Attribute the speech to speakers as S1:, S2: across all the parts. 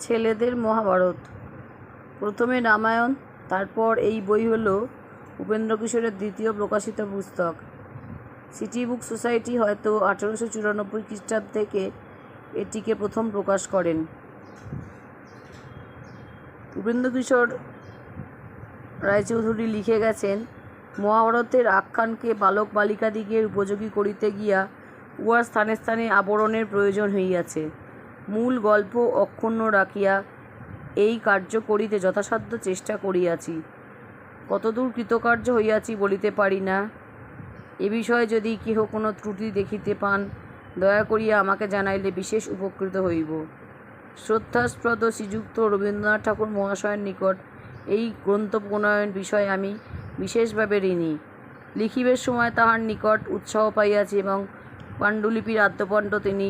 S1: ছেলেদের মহাভারত। প্রথমে রামায়ণ, তারপর এই বই হলো উপেন্দ্র কিশোরের দ্বিতীয় প্রকাশিত পুস্তক। সিটি বুক সোসাইটি হয়তো 1894 খ্রিস্টাব্দ থেকে এটিকে প্রথম প্রকাশ করেন। উপেন্দ্র কিশোর রায়চৌধুরী লিখে গেছেন, মহাভারতের আখ্যানকে বালক বালিকাদিগের উপযোগী করিতে গিয়া উহার স্থানে স্থানে আবরণের প্রয়োজন হইয়াছে। মূল গল্প অক্ষুণ্ণ রাখিয়া এই কার্য করিতে যথাসাধ্য চেষ্টা করিয়াছি। কতদূর কৃতকার্য হইয়াছি বলিতে পারি না। এ বিষয়ে যদি কেহ কোনো ত্রুটি দেখিতে পান, দয়া করিয়া আমাকে জানাইলে বিশেষ উপকৃত হইব। শ্রদ্ধাস্পদ শ্রীযুক্ত রবীন্দ্রনাথ ঠাকুর মহাশয়ের নিকট এই গ্রন্থ প্রণয়ন বিষয়ে আমি বিশেষভাবে ঋণী। লিখিবের সময় তাহার নিকট উৎসাহ পাইয়াছি এবং পাণ্ডুলিপির আদ্যপাণ্ড তিনি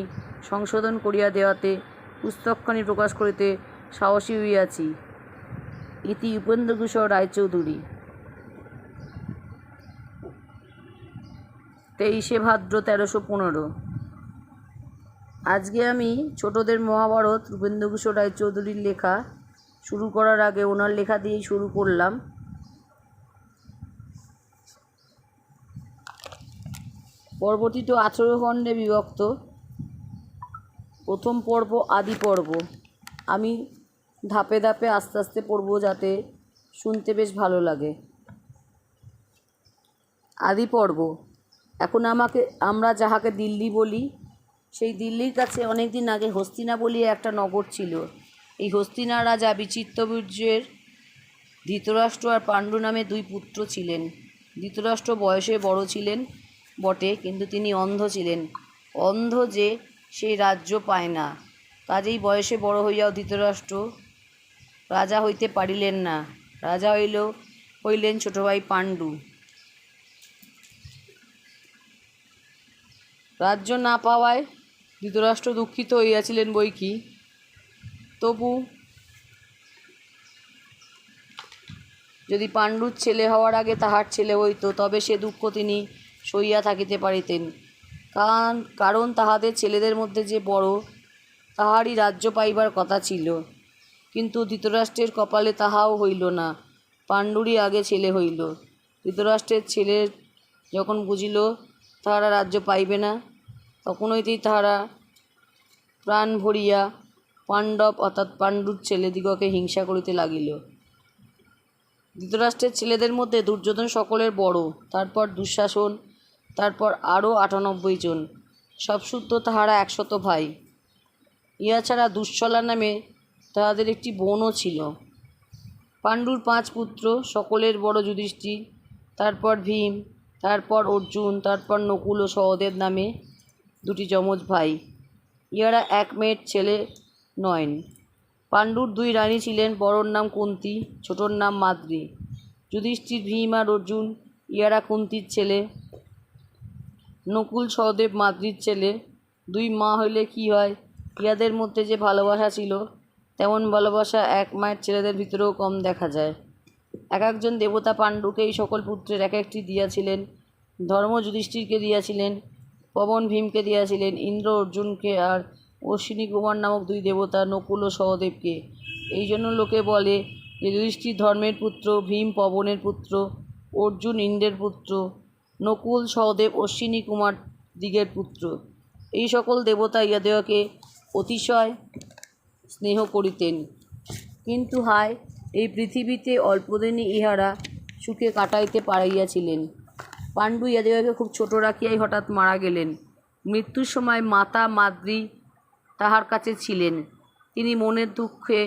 S1: সংশোধন করিয়া দেওয়াতে পুস্তকখানি প্রকাশ করিতে সাহসী হইয়াছি। ইতি উপেন্দ্র কিশোর রায়চৌধুরী। 23শে ভাদ্র 1315। আজকে আমি ছোটদের মহাভারত উপেন্দ্র কিশোর রায়চৌধুরীর লেখা শুরু করার আগে ওনার লেখা দিয়েই শুরু করলাম। পর্বটি তো 18 খণ্ডে বিভক্ত। প্রথম পর্ব আদি পর্ব। আমি ধাপে ধাপে আস্তে আস্তে পড়ব যাতে শুনতে বেশ ভালো লাগে। আদি পর্ব। এখন আমরা যাহাকে দিল্লি বলি, সেই দিল্লির কাছে অনেক দিন আগে হস্তিনা বলিয়া একটা নগর ছিল। এই হস্তিনা রাজা বিচিত্রবীর্যের ধৃতরাষ্ট্র আর পাণ্ডু নামে দুই পুত্র ছিলেন। ধৃতরাষ্ট্র বয়সে বড় ছিলেন বটে, কিন্তু তিনি অন্ধ ছিলেন। অন্ধ যে সেই রাজ্য পায় না, কাজেই বয়সে বড় হইয়াও ধৃতরাষ্ট্র রাজা হইতে পারিলেন না। রাজা হইলেন ছোট ভাই পাণ্ডু। রাজ্য না পাওয়ায় ধৃতরাষ্ট্র দুঃখিত হইয়াছিলেন বৈকি, তবু যদি পাণ্ডুর ছেলে হওয়ার আগে তাহার ছেলে হইত, তবে সে দুঃখ তিনি সইয়া থাকিতে পারিতেন। কারণ তাহাদের ছেলেদের মধ্যে যে বড়, তাহারই রাজ্য পাইবার কথা ছিল। কিন্তু ধৃতরাষ্ট্রের কপালে তাহাও হইল না, পাণ্ডুরই আগে ছেলে হইল। ধৃতরাষ্ট্রের ছেলে যখন বুঝিল তাহারা রাজ্য পাইবে না, তখন হইতেই তাহারা প্রাণ ভরিয়া পাণ্ডব অর্থাৎ পাণ্ডুর ছেলেদিগকে হিংসা করিতে লাগিল। ধৃতরাষ্ট্রের ছেলেদের মধ্যে দুর্যোধন সকলের বড়, তারপর দুঃশাসন, তারপর আরও 98 জন। সব সূত্র তাহারা 100 ভাই। ইহা ছাড়া দুঃশলা নামে তাহাদের একটি বোনও ছিল। পাণ্ডুর 5 পুত্র, সকলের বড় যুধিষ্ঠির, তারপর ভীম, তারপর অর্জুন, তারপর নকুল ও সহদেব নামে 2টি যমজ ভাই। ইহারা এক মেয়ের ছেলে নয়ন। পাণ্ডুর 2 রানী ছিলেন, বড়োর নাম কুন্তী, ছোটোর নাম মাদ্রী। যুধিষ্ঠির, ভীম আর অর্জুন ইহারা কুন্তীর ছেলে। নকুল, সহদেব মাদ্রীর ছেলে। 2 মা হইলে কি হয়, ইহাদের মধ্যে যে ভালোবাসা ছিল, তেমন ভালোবাসা এক মায়ের ছেলেদের ভিতরেও কম দেখা যায়। এক একজন দেবতা পাণ্ডুকে এই সকল পুত্রের এক একটি দিয়াছিলেন। ধর্ম যুধিষ্ঠিরকে দিয়াছিলেন, পবন ভীমকে দিয়াছিলেন, ইন্দ্র অর্জুনকে, আর অশ্বিনী কুমার নামক 2 দেবতা নকুল ও সহদেবকে। এই জন্য লোকে বলে যে যুধিষ্ঠির ধর্মের পুত্র, ভীম পবনের পুত্র, অর্জুন ইন্দ্রের পুত্র, নকুল সহদেব অশ্বিনী কুমার দিগের পুত্র। এই সকল দেবতা ইহাদিগকে অতিশয় স্নেহ করিতেন। কিন্তু হায়, এই পৃথিবীতে অল্পদিনই ইহারা সুখে কাটাইতে পারিয়াছিলেন। পাণ্ডু ইহাদিগকে খুব ছোট রাখিয়াই হঠাৎ মারা গেলেন। মৃত্যুর সময় মাতা মাদ্রী তাহার কাছে ছিলেন। তিনি মনের দুঃখে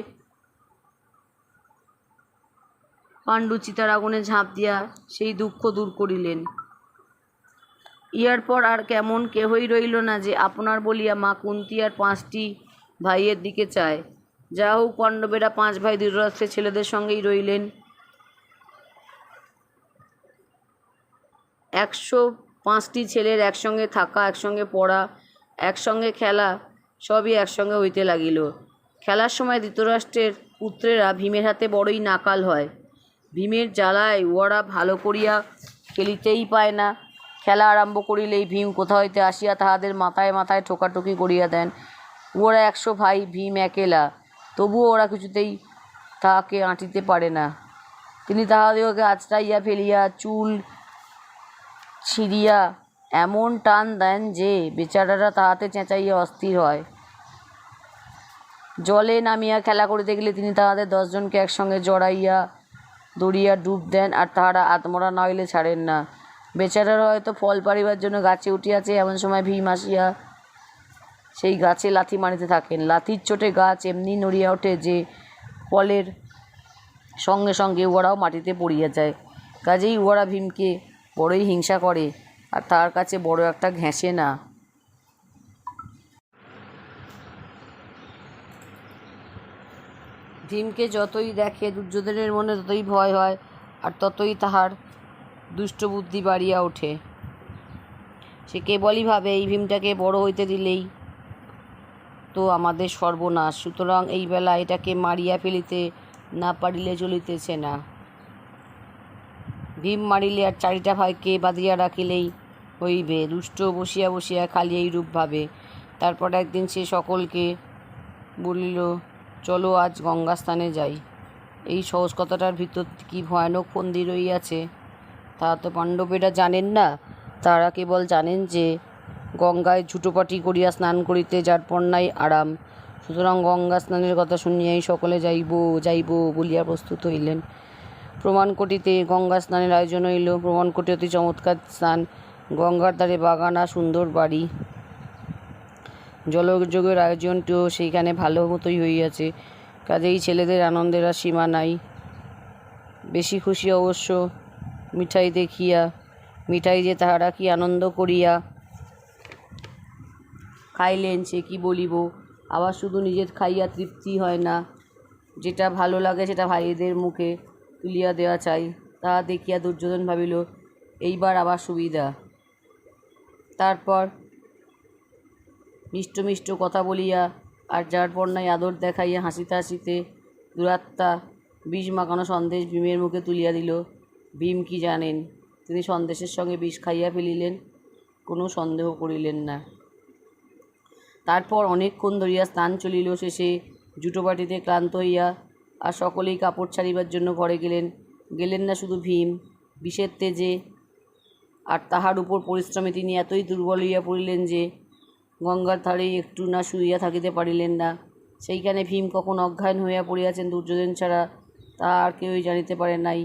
S1: পাণ্ডু চিতার আগুনে ঝাঁপ দিয়া সেই দুঃখ দূর করিলেন। ইহার পর আর কেমন কেহই রইল না যে আপনার বলিয়া মা কুন্তী আর 5টি ভাইয়ের দিকে চায়। যা হোক, পাণ্ডবেরা 5 ভাই ধৃতরাষ্ট্রের ছেলেদের সঙ্গেই রইলেন। 105টি ছেলের একসঙ্গে থাকা, একসঙ্গে পড়া, একসঙ্গে খেলা, সবই একসঙ্গে হইতে লাগিল। খেলার সময় ধৃতরাষ্ট্রের পুত্রেরা ভীমের হাতে বড়ই নাকাল হয়। ভীমের জ্বালায় উহারা ভালো করিয়া খেলিতেই পায় না। খেলা আরম্ভ করিলেই ভীম কোথা হইতে আসিয়া তাহাদের মাথায় মাথায় ঠোকাঠুকি করিয়া দেন। উহারা 100 ভাই, ভীম একেলা। তবুও ওরা কিছুতেই তাহাকে আঁটিতে পারে না। তিনি তাহাদিগকে আঁচড়াইয়া ফেলিয়া চুল ছিঁড়িয়া এমন টান দেন যে বেচারারা তাহাতে চেঁচাইয়া অস্থির হয়। জলে নামিয়া খেলা করিতে গেলে তিনি তাহাদের 10 জনকে একসঙ্গে জড়াইয়া দড়িয়া ডুব দেন, আর তাহারা আত্মরা না হইলে ছাড়েন না। বেচারারা হয়তো ফল পাড়িবার জন্য গাছে উঠিয়াছে, এমন সময় ভীম আসিয়া সেই গাছে লাথি মারিতে থাকেন। লাথির চোটে গাছ এমনি নড়িয়া ওঠে যে ফলের সঙ্গে সঙ্গে উহারাও মাটিতে পড়িয়া যায়। কাজেই উহারা ভীমকে বড়ই হিংসা করে, আর তার কাছে বড় একটা ঘেঁষে না। ভীমকে যতই দেখে দুর্যোধনের মনে ততই ভয় হয়, আর ততই তাহার দুষ্ট বুদ্ধি বাড়িয়া ওঠে। সে কেবলই ভাবে এই ভীমটাকে বড় হইতে দিলেই তো আমাদের সর্বনাশ, সুতরাং এই বেলা এটাকে মারিয়া ফেলিতে না পারিলে চলিতেছে না। ভীম মারিলে আর 4টা ভাইকে বাঁধিয়া রাখিলেই হইবে। দুষ্ট বসিয়া বসিয়া খালি এইরূপ ভাবে। তারপর একদিন সে সকলকে বলিল, চলো আজ গঙ্গা স্নানে যাই। এই সহজ কথাটার ভিতর কি ভয়ানক ফন্দি রইয়াছে তা তো পাণ্ডবেরা জানেন না। তারা কেবল জানেন যে গঙ্গায় ঝুটোপাটি করিয়া স্নান করিতে যার পর নাই আরাম। সুতরাং গঙ্গা স্নানের কথা শুনিয়াই সকলে যাইব যাইব বলিয়া প্রস্তুত হইলেন। প্রমাণকটিতে গঙ্গা স্নানের আয়োজন হইল। প্রমাণকটি অতি চমৎকার স্থান। গঙ্গার ধারে বাগান আর সুন্দর বাড়ি। জলযোগের আয়োজনটিও সেইখানে ভালো মতোই হইয়াছে। কাজেই ছেলেদের আনন্দের আর সীমা নাই। বেশি খুশি অবশ্য মিঠাই দেখিয়া। মিঠাই যে তাহারা কি আনন্দ করিয়া খাইলেন সে কি বলিব। আবার শুধু নিজের খাইয়া তৃপ্তি হয় না, যেটা ভালো লাগে সেটা ভাইদের মুখে তুলিয়া দেওয়া চাই। তাহা দেখিয়া দুর্যোধন ভাবিল, এইবার আবার সুবিধা। তারপর মিষ্ট মিষ্ট কথা বলিয়া আর যার পর নাই আদর দেখাইয়া হাসিতে হাসিতে দুরাত্মা বিষ মাখানো সন্দেশ ভীমের মুখে তুলিয়া দিল। ভীম কি জানেন, তিনি সন্দেশের সঙ্গে বিষ খাইয়া ফেলিলেন, কোনো সন্দেহ করিলেন না। তারপর অনেকক্ষণ ধরিয়া স্নান চলিল। শেষে জুটোপাটিতে ক্লান্ত হইয়া আর সকলেই কাপড় ছাড়িবার জন্য ঘরে গেলেন। গেলেন না শুধু ভীম, বিষের তেজে আর তাহার উপর পরিশ্রমে তিনি এতই দুর্বল হইয়া পড়িলেন যে গঙ্গার ধারে একটু না শুইয়া থাকিতে পারিলেন না। সেইখানে ভীম কখন অজ্ঞান হইয়া পড়িয়াছেন দুর্যোধন ছাড়া তা আর কেউই জানিতে পারে নাই।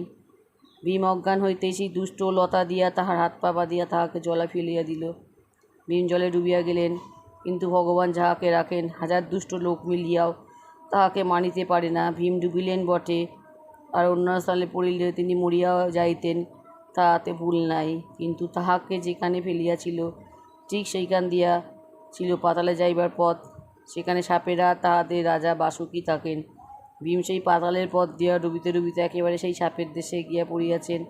S1: ভীম অজ্ঞান হইতেই সেই দুষ্ট লতা দিয়া তাহার হাত পা বাঁধিয়া তাহাকে জলে ফেলিয়া দিল। ভীম জলে ডুবিয়া গেলেন, কিন্তু ভগবান যাহাকে রাখেন 1000 দুষ্ট লোক মিলিয়াও তাহাকে মানিতে পারে না। ভীম ডুবিলেন বটে, আর অন্য স্থলে পড়িলে তিনি মরিয়া যাইতেন, তাহাতে ভুল নাই, কিন্তু তাহাকে যেখানে ফেলিয়াছিল ঠিক সেইখান দিয়া ছিল পাতালে যাইবার পথ। সেখানে সাপেরা তাহাদের রাজা বাসুকি থাকেন। ভীম সেই পাতালের পথ দিয়া ডুবিতে ডুবিতে একেবারে সেই সাপের দেশে গিয়া পড়িয়াছেন,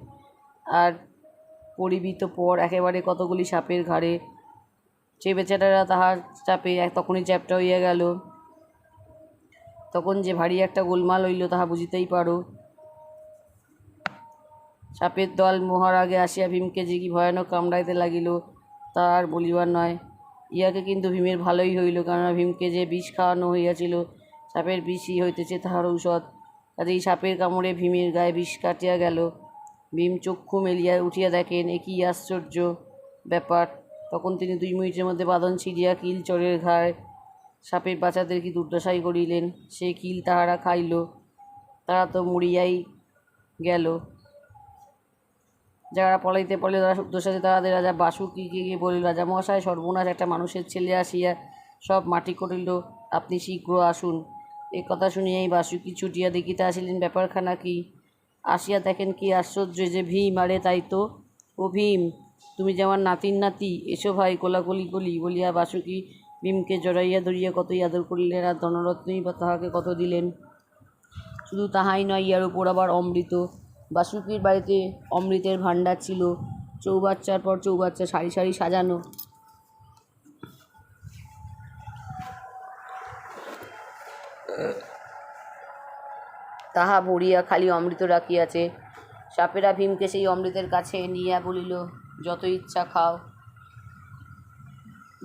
S1: আর পরিবিত পর একেবারে কতগুলি সাপের ঘাড়ে। সে বেচারারা তাহার চাপে তখনই চ্যাপ্টা হইয়া গেল। তখন যে ভারী একটা গোলমাল হইল তাহা বুঝিতেই পারো। সাপের দল মহার আগে আসিয়া ভীমকে যে কি ভয়ানক কামড়াইতে লাগিল তা আর বলিবার নয়। ইহাকে কিন্তু ভীমের ভালোই হইল, কেননা ভীমকে যে বিষ খাওয়ানো হইয়াছিল সাপের বিষই হইতেছে তাহার ঔষধ। কাজেই সাপের কামড়ে ভীমের গায়ে বিষ কাটিয়া গেল। ভীম চক্ষু মেলিয়া উঠিয়া দেখেন, এ কি আশ্চর্য ব্যাপার। তখন তিনি 2 মিনিটের মধ্যে বাঁধন ছিঁড়িয়া কিল চরের ঘায়ে সাপের বাচ্চাদের কি দুর্দশাই করিলেন। সেই কিল তাহারা খাইল, তারা তো মরিয়াই গেল। যারা পলাইতে পারলে তারা দুঃসাহসে তাহাদের রাজা বাসুকিকে গিয়ে বলিল, রাজামশাই, সর্বনাশ, একটা মানুষের ছেলে আসিয়া সব মাটি করিল, আপনি শীঘ্র আসুন। এ কথা শুনিয়াই বাসুকি ছুটিয়া দেখিতে আসিলেন ব্যাপারখানা কি। আসিয়া দেখেন কি আশ্চর্য, যে ভীম। আরে তাই তো, ও ভীম, তুমি যে আমার নাতির নাতি, এসো ভাই, কোলাকুলি করি বলিয়া বাসুকি ভীমকে জড়াইয়া ধরিয়া কতই আদর করিলেন, আর ধনরত্নই বা তাহাকে কত দিলেন। শুধু তাহাই নয়, ইহার উপর আবার অমৃত। বাসুকির বাড়িতে অমৃতের ভাণ্ডার ছিল, চৌবাচ্চার পর চৌবাচ্চা সারি সারি সাজানো। তাহা ভরিয়া খালি অমৃত রাখিয়াছে। সাপেরা ভীমকে সেই অমৃতের কাছে নিয়া বলিল, যত ইচ্ছা খাও।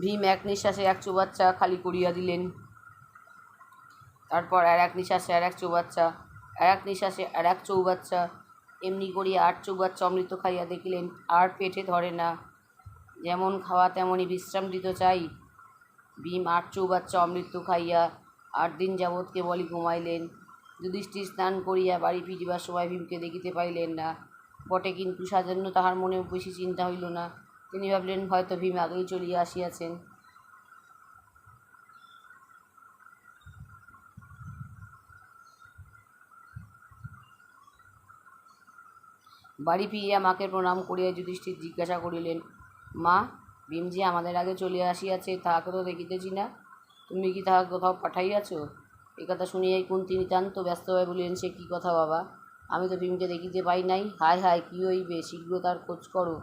S1: ভীম এক নিঃশ্বাসে 1 চৌবাচ্চা খালি করিয়া দিলেন। তারপর আর এক নিঃশ্বাসে আর এক চৌবাচ্চা, আর এক নিঃশ্বাসে আর এক চৌবাচ্চা, এমনি করিয়া 8 চৌবাচ্চা অমৃত খাইয়া দেখিলেন আর পেটে ধরে না। যেমন খাওয়া তেমনই বিশ্রাম দিত চাই। ভীম 8 চৌবাচ্চা অমৃত খাইয়া 8 দিন যাবৎ কেবলই ঘুমাইলেন। যুধিষ্ঠির স্নান করিয়া বাড়ি ফিরিবার সময় ভীমকে দেখিতে পাইলেন না বটে, কিন্তু সাজন্য তাহার মনে বেশি চিন্তা হইল না। তিনি ভাবলেন হয়তো ভীম আগেই চলিয়া আসিয়াছেন। বাড়ি ফিরিয়া মাকে প্রণাম করিয়া যুধিষ্ঠির জিজ্ঞাসা করিলেন, মা, ভীম যে আমাদের আগে চলিয়া আসিয়াছে, তাহাকে তো দেখিতেছি না, তুমি কি তাহাকে কোথাও পাঠাইয়াছ? এ কথা শুনিয়াই কুন্তী নিতান্ত ব্যস্ত হয়ে বলিলেন, সে কী কথা বাবা, আমি তো ভীমকে দেখিতে পাই নাই। হায় হায়, কী হইবে, শীঘ্র তার খোঁজ করো।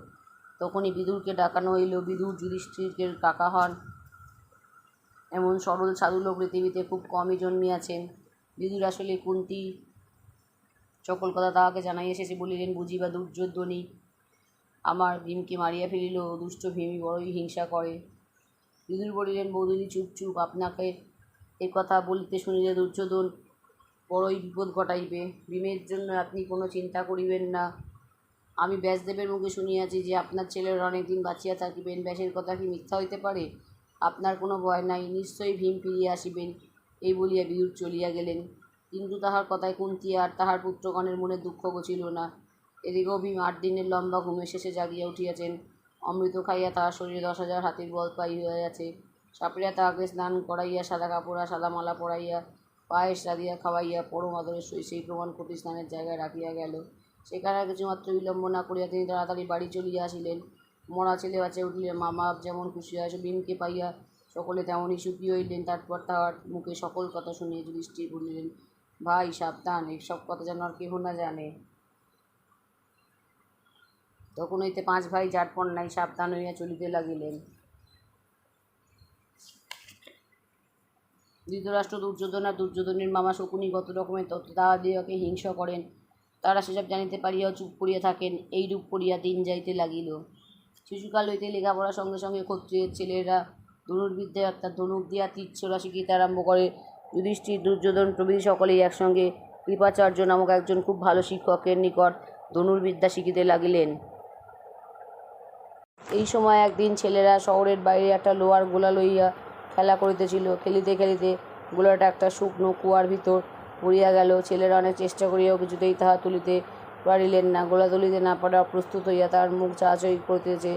S1: তখনই বিদুরকে ডাকানো হইল। বিদুর যুধিষ্ঠিরের কাকা হন। এমন সরল সাধু লোক পৃথিবীতে খুব কমই জন্মিয়াছেন। বিদুর আসলে কুন্তী সকল কথা তাহাকে জানাইয়া শেষে বলিলেন, বুঝিবা দুর্যোধনই আমার ভীমকে মারিয়া ফেলিল। দুষ্ট ভীমই বড়ই হিংসা করে। বিদুর বলিলেন, বৌদিদি চুপ চুপ, আপনাকে এ কথা বলিতে শুনিলে দুর্যোধন বড়ই বিপদ ঘটাইবে। ভীমের জন্য আপনি কোনো চিন্তা করিবেন না। আমি ব্যাসদেবের মুখে শুনিয়াছি যে আপনার ছেলেরা অনেকদিন বাঁচিয়া থাকিবেন। ব্যাসের কথা কি মিথ্যা হইতে পারে? আপনার কোনো ভয় নাই, নিশ্চয়ই ভীম ফিরিয়া আসিবেন। এই বলিয়া বিদুর চলিয়া গেলেন। কিন্তু তাহার কথায় কুন্তী আর তাহার পুত্রগণের মনে দুঃখ ঘুচিল না। এদিকেও ভীম 8 দিনের লম্বা ঘুমের শেষে জাগিয়া উঠিয়াছেন। অমৃত খাইয়া তাহার শরীরে 10,000 হাতির বল পাইয়াছে। সাপড়িয়া তাহাকে স্নান করাইয়া সাদা কাপড় আর সাদা মালা পরাইয়া পায়েস রাধিয়া খাওয়াইয়া পরম আদরের সহিত সেই প্রমাণপতি স্নানের জায়গায় রাখিয়া গেল। সেখানে কিছুমাত্র বিলম্ব না করিয়া তিনি তাড়াতাড়ি বাড়ি চলিয়া আসিলেন। মরা ছেলে বাঁচিয়া উঠিলে মামা যেমন খুশি হয়, ভীমকে পাইয়া সকলে তেমনই সুখী হইলেন। তারপর তাহার মুখে সকল কথা শুনিয়া যুধিষ্ঠির বলিলেন, ভাই সাবধান, এইসব কথা যেন আর কেহ না জানে। তখন হইতে 5 ভাই ঝাটপট নাই সাবধান হইয়া চলিতে লাগিলেন। ধৃতরাষ্ট্র, দুর্যোধন আর দুর্যোধনের মামা শকুনি কত রকমের তত্ত্ব তাহাদিগকে হিংসা করেন, তারা সেসব জানিতে পারিয়াও চুপ করিয়া থাকেন। এইরূপ করিয়া দিন যাইতে লাগিল। শিশুকাল হইতে লেখাপড়ার সঙ্গে সঙ্গে ক্ষত্রিয়ের ছেলেরা ধনুর্বিদ্যায় অর্থাৎ ধনুক দিয়া তীর ছোড়া শিখিতে আরম্ভ করে। যুধিষ্ঠির, দুর্যোধন প্রভৃতি সকলেই একসঙ্গে কৃপাচার্য নামক একজন খুব ভালো শিক্ষকের নিকট ধনুর্বিদ্যা শিখিতে লাগিলেন। এই সময় একদিন ছেলেরা শহরের বাইরে একটা লোহার গোলা লইয়া খেলা করিতেছিল। খেলিতে খেলিতে গোলাটা একটা শুকনো কুয়ার ভিতর পড়িয়া গেল। ছেলেরা অনেক চেষ্টা করিয়াও কিছুতেই তাহা তুলিতে পারিলেন না। গোলা তুলিতে না পারা প্রস্তুত হইয়া তার মুখ চাহাচাহি করিতেছে।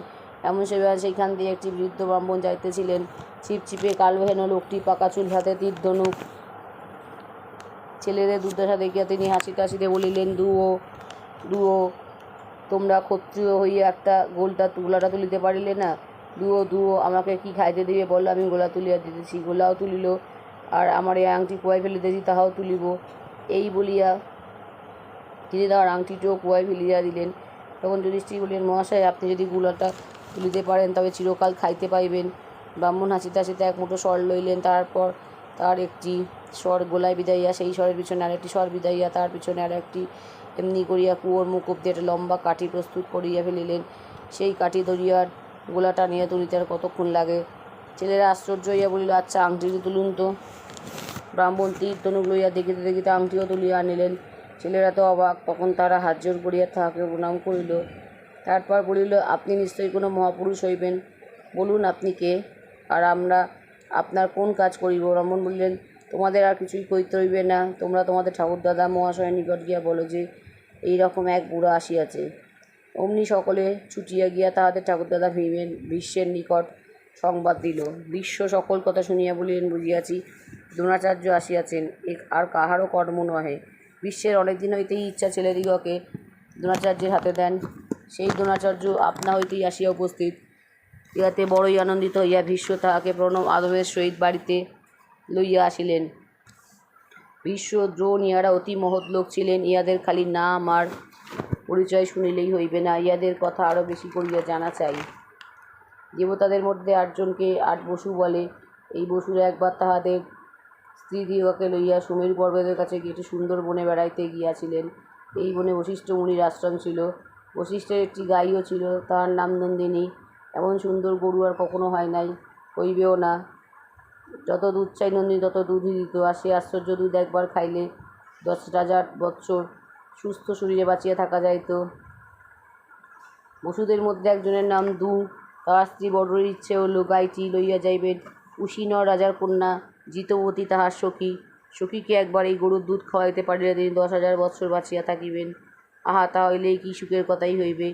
S1: এমন সময় সেইখান দিয়ে একটি বৃদ্ধ ব্রাহ্মণ যাইতেছিলেন। ছিপছিপে কালহেন লোকটি, পাকা চুল, হাতে তীর ধনুক। ছেলেদের দুর্দশা দেখিয়া তিনি হাসিতে হাসিতে বলিলেন, দুও, তোমরা ক্ষত্রিয় হইয়া একটা গোলাটা তুলিতে পারিলে না? দুও, আমাকে কি খাইতে দিবে বলো, আমি গোলা তুলিয়া দিতেছি। গোলাও তুলিল, আর আমার এই আংটি কুয়ায় ফেলিতেছি, তাহাও তুলিব। এই বলিয়া তিনি তাহার আংটিটিও কুয়ায় ফেলিয়া দিলেন। তখন যুধিষ্ঠির বলিলেন, মহাশয়, আপনি যদি গোলাটা তুলিতে পারেন তবে চিরকাল খাইতে পাইবেন। ব্রাহ্মণ হাসিতে হাসিতে এক মুঠো স্বর লইলেন। তারপর তার একটি স্বর গোলায় বিদাইয়া সেই স্বরের পিছনে আরেকটি স্বর বিদাইয়া তার পিছনে আর একটি, এমনি করিয়া কুয়োর মুখ অব্দি একটা লম্বা কাঠি প্রস্তুত করিয়া ফেলিলেন। সেই কাঠি ধরিয়া গোলা টানিয়া তুলিতে আর কতক্ষণ লাগে? ছেলেরা আশ্চর্য হইয়া বলিল, আচ্ছা, আংটিটি তুলুন তো। ব্রাহ্মণ তীর ধনুক লইয়া দেখিতে দেখিতে আংটিও তুলিয়া আনিলেন। ছেলেরা তো অবাক। তখন তারা হাত জোর করিয়া তাহাকে প্রণাম করিল। তারপর বলিল, আপনি নিশ্চয়ই কোনো মহাপুরুষ হইবেন, বলুন আপনি কে, আর আমরা আপনার কোন কাজ করিব? ব্রাহ্মণ বলিলেন, তোমাদের আর কিছুই করিতে হইবে না। তোমরা তোমাদের ঠাকুরদাদা মহাশয়ের নিকট গিয়া বলো যে এইরকম এক বুড়া আসিয়াছে। অমনি সকলে ছুটিয়া গিয়া তাহাদের ঠাকুরদাদা ভীষ্মের নিকট সংবাদ দিল। ভীষ্ম সকল কথা শুনিয়া বলিলেন, বুঝিয়াছি, দ্রোণাচার্য আসিয়াছেন, আর কাহারও কর্ম নহে। ভীষ্মের অনেক দিন হইতেই ইচ্ছা ছেলেদিগকে দ্রোণাচার্যের হাতে দেন। সেই দ্রোণাচার্য আপনা হইতেই আসিয়া উপস্থিত। ইহাতে বড়ই আনন্দিত হইয়া ভীষ্ম তাহাকে প্রণব আদবের সহিত বাড়িতে লইয়া আসিলেন। ভীষ্ম, দ্রোণ ইহারা অতি মহৎ লোক ছিলেন। ইহাদের খালি নাম আর পরিচয় শুনিলেই হইবে না, ইহাদের কথা আরও বেশি করিয়া জানা চাই। দেবতাদের মধ্যে 8 জনকে 8 বসু বলে। এই বসুরা একবার তাহাদের স্ত্রীদিগকে লইয়া সুমেরু পর্বতের কাছে গিয়ে একটি সুন্দর বনে বেড়াইতে গিয়াছিলেন। এই বনে বশিষ্ঠ মুনির আশ্রম ছিল। বশিষ্ঠের একটি গাইও ছিল, তাহার নাম নন্দিনী। এমন সুন্দর গরু আর কখনো হয় নাই, হইবেও না। যত দুধ চাই নন্দিনী তত দুধই দিত, আর সে আশ্চর্য দুধ একবার খাইলে 10,000 বৎসর সুস্থ শরীরে বাঁচিয়া থাকা যাইত। বসুদের মধ্যে একজনের নাম দু। তাহার স্ত্রী বড়ই ইচ্ছে হইল গাইটি লইয়া যাইবেন। উশিনর রাজার কন্যা জিতবতী তাহার সখী। সখীকে একবার এই গরুর দুধ খাওয়াইতে পারিলে তিনি 10,000 বৎসর বাঁচিয়া থাকিবেন। আহা, তা হইলেই কি সুখের কথাই হইবে।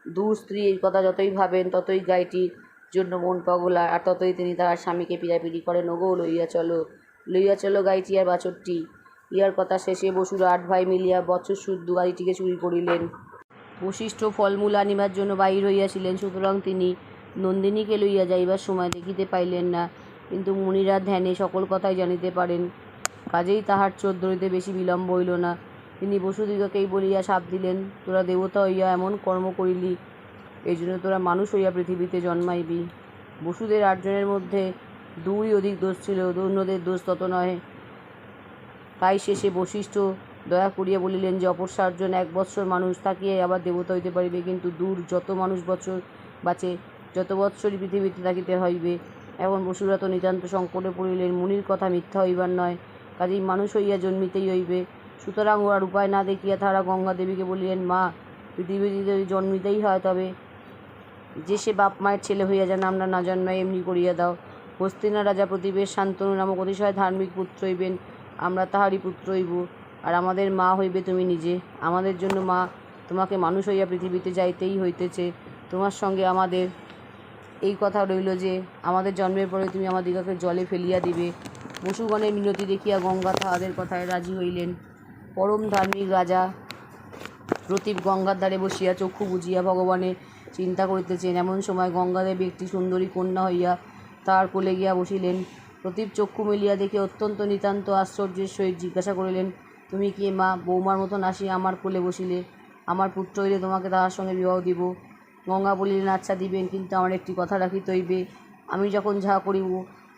S1: দূর স্ত্রী এই কথা যতই ভাবেন ততই গাইটির জন্য মন পাগলা, আর ততই তিনি তাহার স্বামীকে পিড়াপিড়ি করেন, ওগো লইয়া চলো গাইটি আর বাছরটি। ইহার কথা শেষে বসুর 8 ভাই মিলিয়া বৎসর শুদ্ধ গাইটিকে চুরি করিলেন। বশিষ্ঠ ফলমূল আনিবার জন্য বাহির হইয়াছিলেন, সুতরাং তিনি নন্দিনীকে লইয়া যাইবার সময় দেখিতে পাইলেন না, কিন্তু মুনিরা ধ্যানে সকল কথাই জানিতে পারেন। কাজেই তাহার চোর ধরিতে বেশি বিলম্ব হইল না। তিনি বসুদিগকেই বলিয়া শাপ দিলেন, তোরা দেবতা হইয়া এমন কর্ম করিলি, এই জন্য তোরা মানুষ হইয়া পৃথিবীতে জন্মাইবি। বসুদের 8 জনের মধ্যে 2ই অধিক দোষ ছিল, অন্যদের দোষ তত নহে। তাই শেষে বশিষ্ঠ দয়া করিয়া বলিলেন যে অপর 7 জন 1 বৎসর মানুষ থাকিয়াই আবার দেবতা হইতে পারিবে, কিন্তু দূর যত মানুষ বৎসর বাঁচে যত বৎসরই পৃথিবীতে থাকিতে হইবে। এখন বসুরা তো নিতান্ত সংকটে পড়িলেন, মুনির কথা মিথ্যা হইবার নয়, কাজেই মানুষ হইয়া জন্মিতেই হইবে। সুতরাং ওর উপায় না দেখিয়া তাহারা গঙ্গা দেবীকে বলিলেন, মা, পৃথিবীতে যদি জন্মিতেই হয় তবে যে সে বাপ মায়ের ছেলে হইয়া যেন আমরা না জন্মাই এমনি করিয়া দাও। হস্তিনা রাজা প্রতিবেশ শান্তনু নামক অতিশয় ধার্মিক পুত্র হইবেন, আমরা তাহারই পুত্র হইব, আর আমাদের মা হইবে তুমি নিজে। আমাদের জন্য মা তোমাকে মানুষ হইয়া পৃথিবীতে যাইতেই হইতেছে। তোমার সঙ্গে আমাদের এই কথা রইল যে আমাদের জন্মের পরে তুমি আমাদিগকে জলে ফেলিয়া দিবে। বসুগণের মিনতি দেখিয়া গঙ্গা তাহাদের কথায় রাজি হইলেন। পরম ধার্মিক রাজা প্রতীপ গঙ্গার ধারে বসিয়া চক্ষু বুজিয়া ভগবানের চিন্তা করিতেছেন। এমন সময় গঙ্গাদেবী একটি সুন্দরী কন্যা হইয়া তাহার কোলে গিয়া বসিলেন। প্রতীপ চক্ষু মেলিয়া দেখে অত্যন্ত নিতান্ত আশ্চর্যের সহিত জিজ্ঞাসা করিলেন, তুমি কি মা, বৌমার মতন আসিয়া আমার কোলে বসিলে? আমার পুত্র হইলে তোমাকে তাহার সঙ্গে বিবাহ দিব। গঙ্গা বলিলেন, আচ্ছা দিবেন, কিন্তু আমার একটি কথা রাখিতে হইবে। আমি যখন যাহা করিব,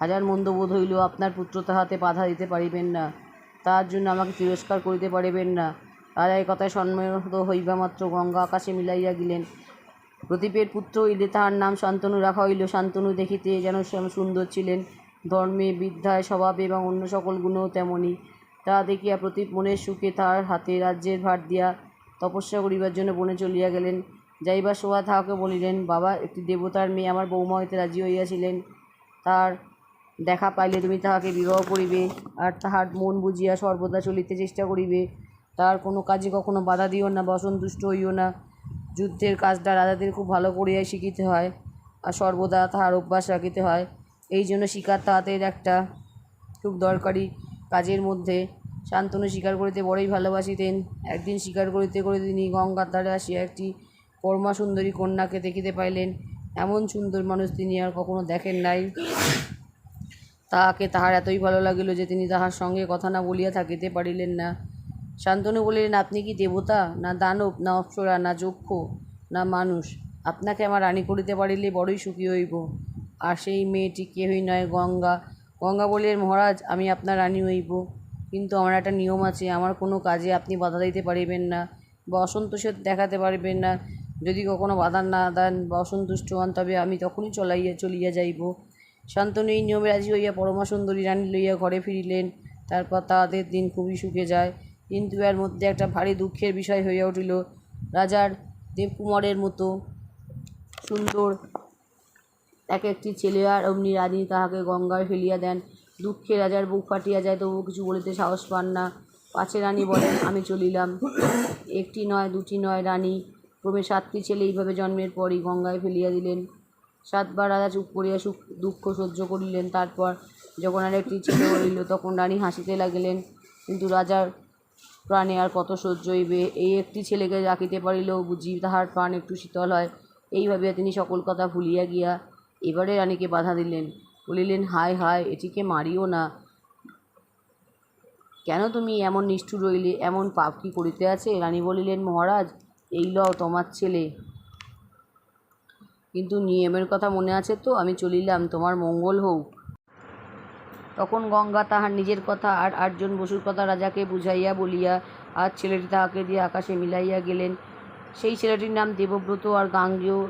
S1: হাজার মন্দ বোধ হইলেও আপনার পুত্র তাহাতে বাধা দিতে পারিবেন না, তাহার জন্য আমাকে তিরস্কার করিতে পারিবেন না। রাজা এই কথায় সম্মত হইবা মাত্র গঙ্গা আকাশে মিলাইয়া গেলেন। প্রদীপের পুত্র হইলে তাহার নাম শান্তনু রাখা হইল। শান্তনু দেখিতে যেন সুন্দর ছিলেন, ধর্মে, বিদ্যায়, স্বভাবে এবং অন্য সকল গুণেও তেমনি। তাহা দেখিয়া প্রদীপ মনের সুখে তাহার হাতে রাজ্যের ভার দিয়া তপস্যা করিবার জন্য বনে চলিয়া গেলেন। যাইবার সময় তাহাকে বলিলেন, বাবা, একটি দেবতার মেয়ে আমার বৌমা হইতে রাজি হইয়াছিলেন, তাহার দেখা পাইলে তুমি তাহাকে বিবাহ করিবে, আর তাহার মন বুঝিয়া সর্বদা চলিতে চেষ্টা করিবে। তাহার কোনো কাজে কখনো বাধা দিও না বা অসন্তুষ্ট হইও না। যুদ্ধের কাজটা রাজাদের খুব ভালো করিয়াই শিখিতে হয়, আর সর্বদা তাহার অভ্যাস রাখিতে হয়। এই জন্য শিকার তাহাদের একটা খুব দরকারি কাজের মধ্যে। শান্তনু শিকার করিতে বড়ই ভালোবাসিতেন। একদিন শিকার করিতে করিতে তিনি গঙ্গার ধারে আসিয়া একটি পরমা সুন্দরী কন্যাকে দেখিতে পাইলেন। এমন সুন্দর মানুষ তিনি আর কখনো দেখেন নাই। তাহাকে তাহার এতই ভালো লাগিল যে তিনি তাহার সঙ্গে কথা না বলিয়া থাকিতে পারিলেন না। শান্তনু বলিলেন, আপনি কি দেবতা, না দানব, না অপ্সরা, না যক্ষ, না মানুষ? আপনাকে আমার রানী করিতে পারিলে বড়ই সুখী হইব। আর সেই মেয়েটি কেহই নয়, গঙ্গা। গঙ্গা বলিলেন, মহারাজ, আমি আপনার রানী হইব, কিন্তু আমার একটা নিয়ম আছে। আমার কোনো কাজে আপনি বাধা দিতে পারিবেন না বা অসন্তোষ দেখাতে পারিবেন না। যদি কখনো বাধা না দেন বা অসন্তুষ্ট হন, তবে আমি তখনই চলিয়া যাইব। শান্তনু এই নিয়মে রাজি হইয়া পরমা সুন্দরী রানী লইয়া ঘরে ফিরিলেন। তারপর তাহাদের দিন খুবই সুখে যায়। কিন্তু এর মধ্যে একটা ভারী দুঃখের বিষয় হইয়া উঠিল। রাজার দেবকুমারের মতো সুন্দর একটি ছেলে, আর অমনি রানী তাহাকে গঙ্গায় ফেলিয়া দেন। দুঃখে রাজার বুক ফাটিয়া যায়, তবু কিছু বলিতে সাহস পান না। পাছে রানী বলেন, আমি চলিলাম। একটি নয়, দুটি নয়, রানী ক্রমে 7টি ছেলে এইভাবে জন্মের পরই গঙ্গায় ফেলিয়া দিলেন। 7 বার রাজা চুপ করিয়া দুঃখ সহ্য করিলেন। তারপর যখন আর একটি ছেলে হইল, তখন রানী হাসিতে লাগিলেন, কিন্তু রাজার প্রাণে আর কত সহ্য হইবে। এই একটি ছেলেকে রাখিতে পারিলেও বুঝি তাহার প্রাণ একটু শীতল হয়। এই ভাবিয়া তিনি সকল কথা ভুলিয়া গিয়া এবারে রানীকে বাধা দিলেন। বলিলেন, হায় হায়, এটিকে মারিও না। কেন তুমি এমন নিষ্ঠুর রইলে? এমন পাপ কি করিতে আছে? রানী বলিলেন, মহারাজ, এই লও তোমার ছেলে, কিন্তু নিয়মের কথা মনে আছে তো? আমি চলিলাম, তোমার মঙ্গল হোক। তখন গঙ্গা তাহার নিজের কথা আর 8 জন বসুর কথা রাজাকে বুঝাইয়া বলিয়া আর ছেলেটি তাহাকে দিয়ে আকাশে মিলাইয়া গেলেন। সেই ছেলেটির নাম দেবব্রত, আর গাঙ্গেয়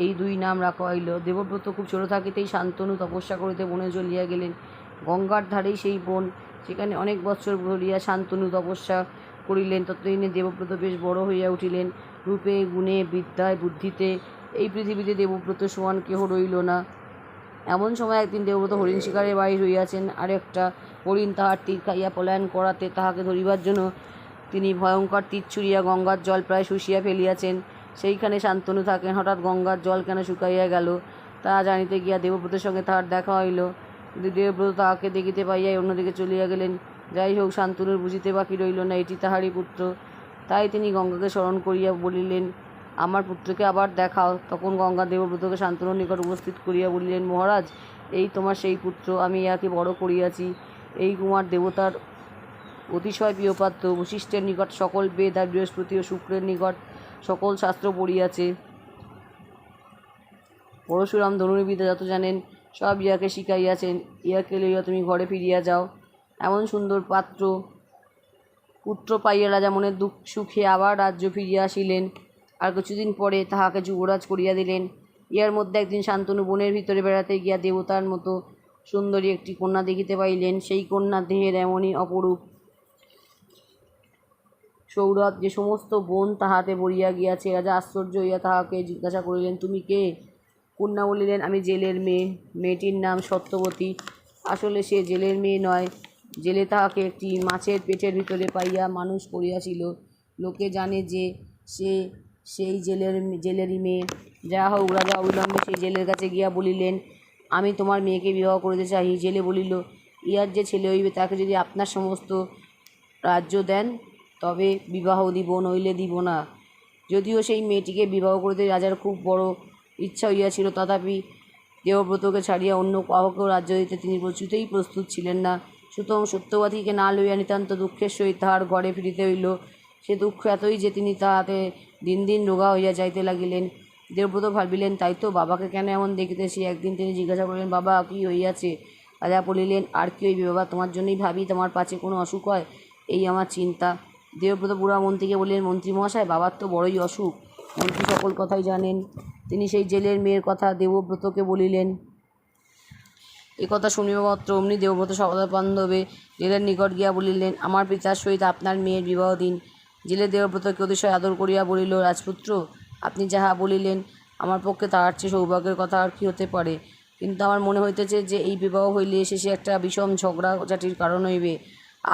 S1: এই 2 নাম রাখা হইল। দেবব্রত খুব ছোট থাকিতেই শান্তনু তপস্যা করিতে বনে চলিয়া গেলেন। গঙ্গার ধারেই সেই বন, সেখানে অনেক বৎসর ধরিয়া শান্তনু তপস্যা করিলেন। ততদিনে দেবব্রত বেশ বড় হইয়া উঠিলেন, রূপে গুণে বিদ্যায় বুদ্ধিতে। এই পৃথিবীতে দেবব্রত সমান কেহ রইল না। এমন সময় একদিন দেবব্রত হরিণ শিকারে বাহির হইয়াছেন। আর একটা হরিণ তাহার তীর খাইয়া পলায়ন করাতে তাহাকে ধরিবার জন্য তিনি ভয়ঙ্কর তীর ছুঁড়িয়া গঙ্গার জল প্রায় শুষিয়া ফেলিয়াছেন। সেইখানে শান্তনু থাকেন। হঠাৎ গঙ্গার জল কেন শুকাইয়া গেল তাহা জানিতে গিয়া দেবব্রতের সঙ্গে তাহার দেখা হইল, কিন্তু দেবব্রত তাহাকে দেখিতে পাইয়াই অন্যদিকে চলিয়া গেলেন। যাই হোক, শান্তনুর বুঝিতে বাকি রইল না এটি তাহারই পুত্র। তাই তিনি গঙ্গাকে স্মরণ করিয়া বলিলেন, আমার পুত্রকে আবার দেখাও। তখন গঙ্গা দেবব্রতকে শান্তনুর নিকট উপস্থিত করিয়া বলিলেন, মহারাজ, এই তোমার সেই পুত্র, আমি ইহাকে বড় করিয়াছি। এই কুমার দেবতার অতিশয় প্রিয়পাত্র। বশিষ্ঠের নিকট সকল বেদ আর বৃহস্পতি ও শুক্রের নিকট সকল শাস্ত্র পড়িয়াছে। পরশুরাম ধনুর্বিদ্যা যত জানেন সব ইহাকে শিখাইয়াছেন। ইহাকে লইয়া তুমি ঘরে ফিরিয়া যাও। এমন সুন্দর পুত্র পাইয়া রাজা মনের সুখে আবার রাজ্য ফিরিয়া আসিলেন। আর কিছুদিন পরে তাহাকে যুবরাজ করিয়া দিলেন। ইহার মধ্যে একদিন শান্তনু বনের ভিতরে বেড়াতে গিয়া দেবতার মতো সুন্দরী একটি কন্যা দেখিতে পাইলেন। সেই কন্যার দেহের এমনই অপরূপ সৌরভ যে সমস্ত বন তাহাতে ভরিয়া গিয়াছে। রাজা আশ্চর্য হইয়া তাহাকে জিজ্ঞাসা করিলেন, তুমি কে? কন্যা বলিলেন, আমি জেলের মেয়ে। মেয়েটির নাম সত্যবতী। আসলে সে জেলের মেয়ে নয়। জেলে তাহাকে একটি মাছের পেটের ভিতরে পাইয়া মানুষ করিয়াছিল। লোকে জানে যে সে সেই জেলেরই মেয়ে। যা হোক, রাজা অবিলম্বে সেই জেলের কাছে গিয়া বলিলেন, আমি তোমার মেয়েকে বিবাহ করিতে চাই। জেলে বলিল, ইহার যে ছেলে হইবে তাকে যদি আপনার সমস্ত রাজ্য দেন তবে বিবাহ দিব, নইলে দিব না। যদিও সেই মেয়েটিকে বিবাহ করিতে রাজার খুব বড় ইচ্ছা হইয়াছিল, তথাপি দেবব্রতকে ছাড়িয়া অন্য কাউকেও রাজ্য দিতে তিনি কিছুতেই প্রস্তুত ছিলেন না। সুতরাং সত্যবতীকে না লইয়া নিতান্ত দুঃখের সহিত তাহার ঘরে ফিরিতে হইল। সে দুঃখ এতই যে তিনি তাহাতে দিন দিন রোগা হইয়া যাইতে লাগিলেন। দেবব্রত ভাবিলেন, তাই তো, বাবাকে কেন এমন দেখিতেছি। একদিন তিনি জিজ্ঞাসা করিলেন, বাবা, কি হইয়াছে? রাজা বলিলেন, আর কি হইবে বাবা, তোমার জন্যই ভাবি, তোমার পাছে কোনো অসুখ হয়, এই আমার চিন্তা। দেবব্রত বুড়া মন্ত্রীকে বললেন, মন্ত্রী মহাশয়, বাবার তো বড়ই অসুখ। মন্ত্রী সকল কথাই জানেন। তিনি সেই জেলের মেয়ের কথা দেবব্রতকে বলিলেন। একথা শুনিবা মাত্র অমনি দেবব্রত সবান্ধবে জেলের নিকট গিয়া বলিলেন, আমার পিতার সহিত আপনার মেয়ের বিবাহ দিন। জেলে দেবব্রতকে অতিশয় আদর করিয়া বলিল, রাজপুত্র, আপনি যাহা বলিলেন আমার পক্ষে তাহার চেয়ে সৌভাগ্যের কথা আর কি হতে পারে। কিন্তু আমার মনে হইতেছে যে এই বিবাহ হইলে শেষে একটা বিষম ঝগড়াঝাটির কারণ হইবে।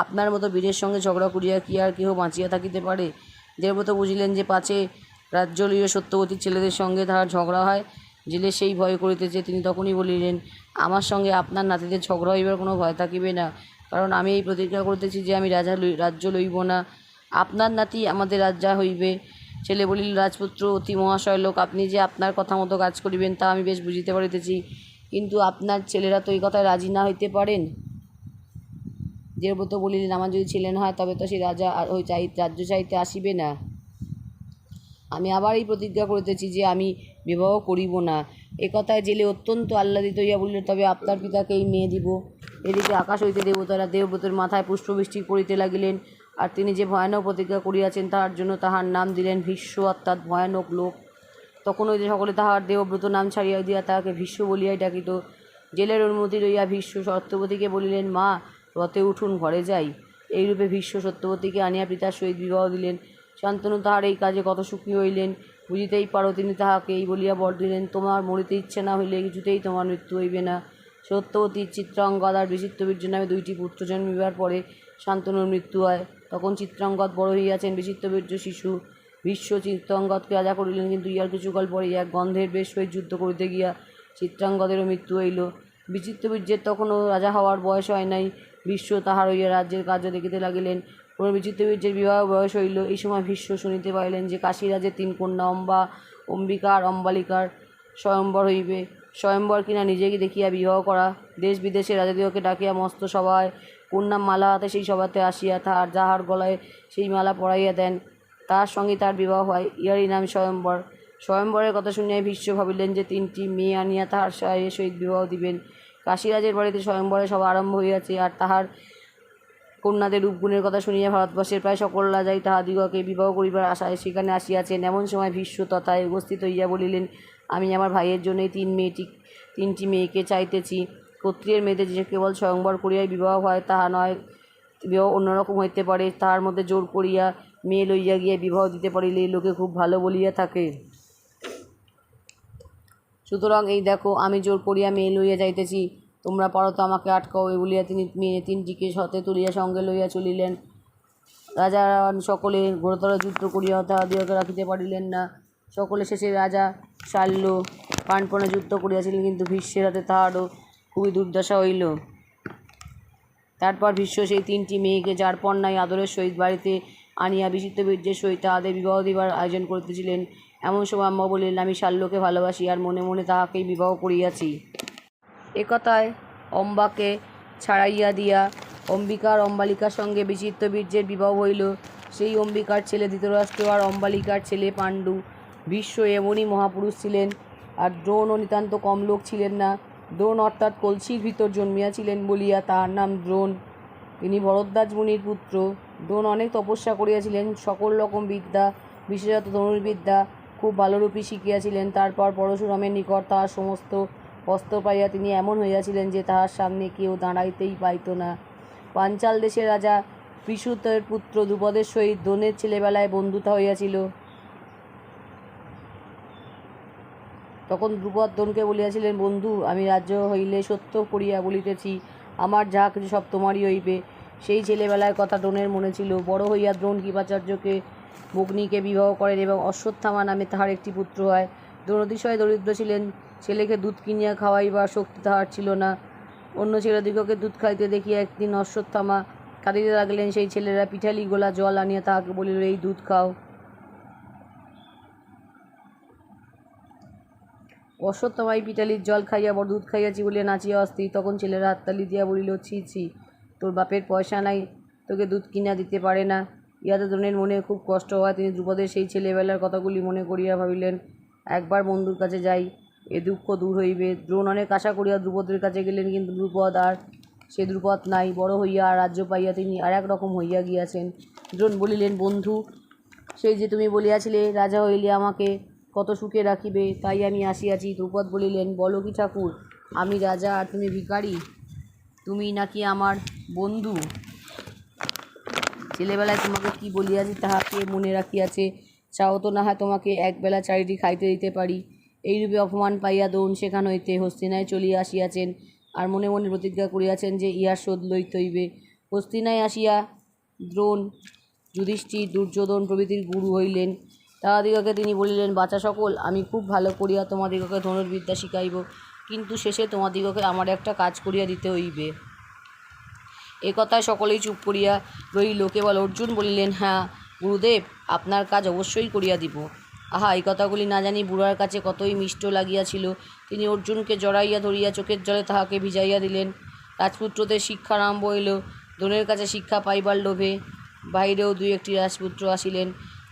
S1: আপনার মতো বীরের সঙ্গে ঝগড়া করিয়া কি আর কেহ বাঁচিয়া থাকিতে পারে? দেবব্রত বুঝিলেন যে পাছে রাজ্য লইয়া সত্যবতীর ছেলেদের সঙ্গে তাহার ঝগড়া হয়। জেলে সেই ভয় করিতেছে। তিনি তখনই বলিলেন, আমার সঙ্গে আপনার নাতিদের ঝগড়া হইবার কোনো ভয় থাকিবে না, কারণ আমি এই প্রতিজ্ঞা করিতেছি যে আমি রাজ্য লইব না, আপনার নাতি আমাদের রাজা হইবে। ছেলে বলিল, রাজপুত্র, অতি মহাশয় লোক, আপনি যে আপনার কথা মতো কাজ করিবেন তা আমি বেশ বুঝিতে পারিতেছি, কিন্তু আপনার ছেলেরা তো এই কথায় রাজি না হইতে পারেন। দেবব্রত বলিলেন, আমার যদি ছেলে না হয় তবে তো সে রাজ্য চাইতে আসিবে না। আমি আবার এই প্রতিজ্ঞা করিতেছি যে আমি বিবাহ করিব না। একথায় জেলে অত্যন্ত আহ্লাদিত হইয়া বলিল, তবে আপনার পিতাকে এই মেয়ে দিব। এদিকে আকাশ হইতে দেবতারা দেবব্রতের মাথায় পুষ্পবৃষ্টি করিতে লাগিলেন। আর তিনি যে ভয়ানক প্রতিজ্ঞা করিয়াছেন তাহার জন্য তাহার নাম দিলেন ভীষ্ম, অর্থাৎ ভয়ানক লোক। তখন হইতে সকলে তাহার দেবব্রত নাম ছাড়িয়া দিয়া তাহাকে ভীষ্ম বলিয়াই ডাকিত। জেলের অনুমতি লইয়া ভীষ্ম সত্যবতীকে বলিলেন, মা, রথে উঠুন, ঘরে যাই। এইরূপে ভীষ্ম সত্যবতীকে আনিয়া পিতার সহিত বিবাহ দিলেন। শান্তনু তাহার এই কাজে কত সুখী হইলেন বুঝিতেই পারো। তিনি তাহাকে এই বলিয়া বর দিলেন, তোমার মরিতে ইচ্ছে না হইলে কিছুতেই তোমার মৃত্যু হইবে না। সত্যবতীর চিত্রাঙ্গদ আর বিচিত্রবীর্য নামে দুইটি পুত্র জন্মিবার পরে শান্তনুর মৃত্যু হয়। তখন চিত্রাঙ্গদ বড় হইয়াছেন, বিচিত্রবীর্য শিশু। ভীষ্ম চিত্রাঙ্গদকে রাজা করিলেন, কিন্তু ইহার কিছুকাল পরে এক গন্ধের বেশ সহিত যুদ্ধ করিতে গিয়া চিত্রাঙ্গদেরও মৃত্যু হইল। বিচিত্রবীর্যের তখনও রাজা হওয়ার বয়স হয় নাই। ভীষ্ম তাহার হইয়া রাজ্যের কার্য দেখিতে লাগিলেন। বিচিত্রবীর্যের বিবাহ বয়স হইল। এই সময় ভীষ্ম শুনিতে পাইলেন যে কাশীরাজের 3 কন্যা অম্বিকা আর অম্বালিকার স্বয়ম্বর হইবে। স্বয়ম্বর কিনা নিজেকে দেখিয়া বিবাহ করা। দেশ বিদেশে রাজাদিগকে ডাকিয়া মস্ত সভায় কন্যা মালা হাতে সেই সভাতে আসিয়া যাহার গলায় সেই মালা পরাইয়া দেন, তাহার সঙ্গে তার বিবাহ হয়। ইহারই নাম স্বয়ম্বর। স্বয়ম্বরের কথা শুনিয়া ভীষ্ম ভাবিলেন যে 3টি মেয়ে আনিয়া তাহার সহিত বিবাহ দিবেন। কাশীরাজের বাড়িতে স্বয়ম্বরের সভা আরম্ভ হইয়াছে। আর তাহার কন্যাদের রূপগুণের কথা শুনিয়া ভারতবর্ষের প্রায় সকল রাজাই তাহাদিগকে বিবাহ করিবার আশায় সেখানে আসিয়াছেন। এমন সময় ভীষ্ম তথায় উপস্থিত হইয়া বলিলেন, আমি আমার ভাইয়ের জন্যই 3টি মেয়েকে চাইতেছি। ক্ষত্রিয়ের মেয়েদের যে কেবল স্বয়ংবর করিয়াই বিবাহ হয় তাহা নয়, বিবাহ অন্যরকম হইতে পারে। তাহার মধ্যে জোর করিয়া মেয়ে লইয়া গিয়া বিবাহ দিতে পারিলে লোকে খুব ভালো বলিয়া থাকে। সুতরাং এই দেখো, আমি জোর করিয়া মেয়ে লইয়া যাইতেছি, তোমরা পারো তো আমাকে আটকাও। এই বলিয়া তিনি মেয়ে তিনটিকে হাতে তুলিয়া সঙ্গে লইয়া চলিলেন। রাজা সকলে ঘোরতর যুদ্ধ করিয়া তাহাদিগকে রাখিতে পারিলেন না। সকলে শেষে রাজা শাল্য প্রাণপণে যুদ্ধ করিয়াছিলেন, কিন্তু ভীষ্মের হাতে তাহারও খুবই দুর্দশা হইল। তারপর ভীষ্ম সেই তিনটি মেয়েকে যার পর নাই আদরের সহিত বাড়িতে আনিয়া বিচিত্র বীর্যের সহিত তাহাদের বিবাহ দিবার আয়োজন করিতেছিলেন। এমন সময় আম্মা বলিলেন, আমি শাল্যকে ভালোবাসি, আর মনে মনে তাহাকেই বিবাহ করিয়াছি। একথায় অম্বাকে ছাড়াইয়া দিয়া অম্বিকার অম্বালিকার সঙ্গে বিচিত্র বীর্যের বিবাহ হইল। সেই অম্বিকার ছেলে ধৃতরাষ্ট্র আর অম্বালিকার ছেলে পাণ্ডু। ভীষ্ম এমনই মহাপুরুষ ছিলেন, আর দ্রোণও নিতান্ত কম লোক ছিলেন না। দ্রোণ অর্থাৎ কলসির ভিতর জন্মিয়াছিলেন বলিয়া তাহার নাম দ্রোণ। তিনি ভরদ্বাজ মুনির পুত্র। দ্রোণ অনেক তপস্যা করিয়াছিলেন, সকল রকম বিদ্যা, বিশেষত ধনুর্বিদ্যা খুব ভালোরূপে শিখিয়াছিলেন। তারপর পরশুরামের নিকট তাহার সমস্ত অস্ত্র পাইয়া তিনি এমন হইয়াছিলেন যে তাহার সামনে কেউ দাঁড়াইতেই পাইত না। পাঞ্চাল দেশের রাজা পৃষুতের পুত্র দ্রুপদের সহিত দ্রোণের ছেলেবেলায় বন্ধুতা হইয়াছিল। তখন দ্রুপদ দ্রোণকে বলিয়াছিলেন, বন্ধু, আমি রাজ্য হইলে সত্য করিয়া বলিতেছি, আমার যাহা কিছু সব তোমারই হইবে। সেই ছেলেবেলার কথা দ্রোণের মনে ছিল। বড় হইয়া দ্রোণ কৃপাচার্যকে ভগ্নীকে বিবাহ করেন এবং অশ্বত্থামা নামে তাহার একটি পুত্র হয়। দ্রোণ অতিশয় দরিদ্র ছিলেন, ছেলেকে দুধ কিনিয়া খাওয়াইবার শক্তি তাহার ছিল না। অন্য ছেলেদিগকে দুধ খাইতে দেখিয়া একদিন অশ্বত্থামা কাঁদিতে লাগলেন। সেই ছেলেরা পিঠালি গোলা জল আনিয়া তাহাকে বলিল, এই দুধ খাও। অশ্বত্থামা এই পিঠালির জল খাইয়া বড় দুধ খাইয়াছি বলিয়া নাচিয়া অস্থির। তখন ছেলেরা হাততালি দিয়া বলিল, ছি ছি, তোর বাপের পয়সা নাই, তোকে দুধ কিনা দিতে পারে না। ইহাতে দ্রোণের মনে খুব কষ্ট হয়। তিনি দ্রুপদের সেই ছেলেবেলার কথাগুলি মনে করিয়া ভাবিলেন, একবার বন্ধুর কাছে যাই, এ দুঃখ দূর হইবে। দ্রোণ অনেক আশা করিয়া দ্রুপদের কাছে গেলেন, কিন্তু দ্রুপদ আর সে দ্রুপদ নাই। বড় হইয়া আর রাজ্য পাইয়া তিনি আর এক রকম হইয়া গিয়াছেন। দ্রোণ বলিলেন, বন্ধু, সেই যে তুমি বলিয়াছিলে রাজা হইলে আমাকে কত সুখে রাখিবে, তাই আমি আসিয়াছি। দ্রুপদ বলিলেন, বলো কি ঠাকুর, আমি রাজা আর তুমি ভিখারি? তুমি নাকি আমার বন্ধু? ছেলেবেলায় তোমাকে কি বলিয়াছি তাহা কে মনে রাখিয়াছে? চাও তো না হয় তোমাকে একবেলা চারিটি খাইতে দিতে পারি। এইরূপে অপমান পাইয়া দ্রোণ সেখান হইতে হস্তিনায় চলিয়া আসিয়াছেন, আর মনে মনে প্রতিজ্ঞা করিয়াছেন যে ইহার শোধ লইতে হইবে। হস্তিনায় আসিয়া দ্রোণ যুধিষ্ঠির, দুর্যোধন প্রভৃতির গুরু হইলেন। তাহাদিগকে তিনি বলিলেন, বাছা সকল, আমি খুব ভালো করিয়া তোমাদিগকে ধনুর্বিদ্যা শিখাইব, কিন্তু শেষে তোমাদিগকে আমার একটা কাজ করিয়া দিতে হইবে। এ কথায় সকলেই চুপ করিয়া রহিল। কেবল অর্জুন বলিলেন, হ্যাঁ গুরুদেব, আপনার কাজ অবশ্যই করিয়া দিব। আহা, এই কথাগুলি না জানি বুড়ার কাছে কতই মিষ্ট লাগিয়াছিল। তিনি অর্জুনকে জড়াইয়া ধরিয়া চোখের জলে তাহাকে ভিজাইয়া দিলেন। রাজপুত্রদের শিক্ষা আরম্ভ হইল। দ্রোণের কাছে শিক্ষা পাইবার লোভে বাইরেও দুই একটি রাজপুত্র আসিলেন।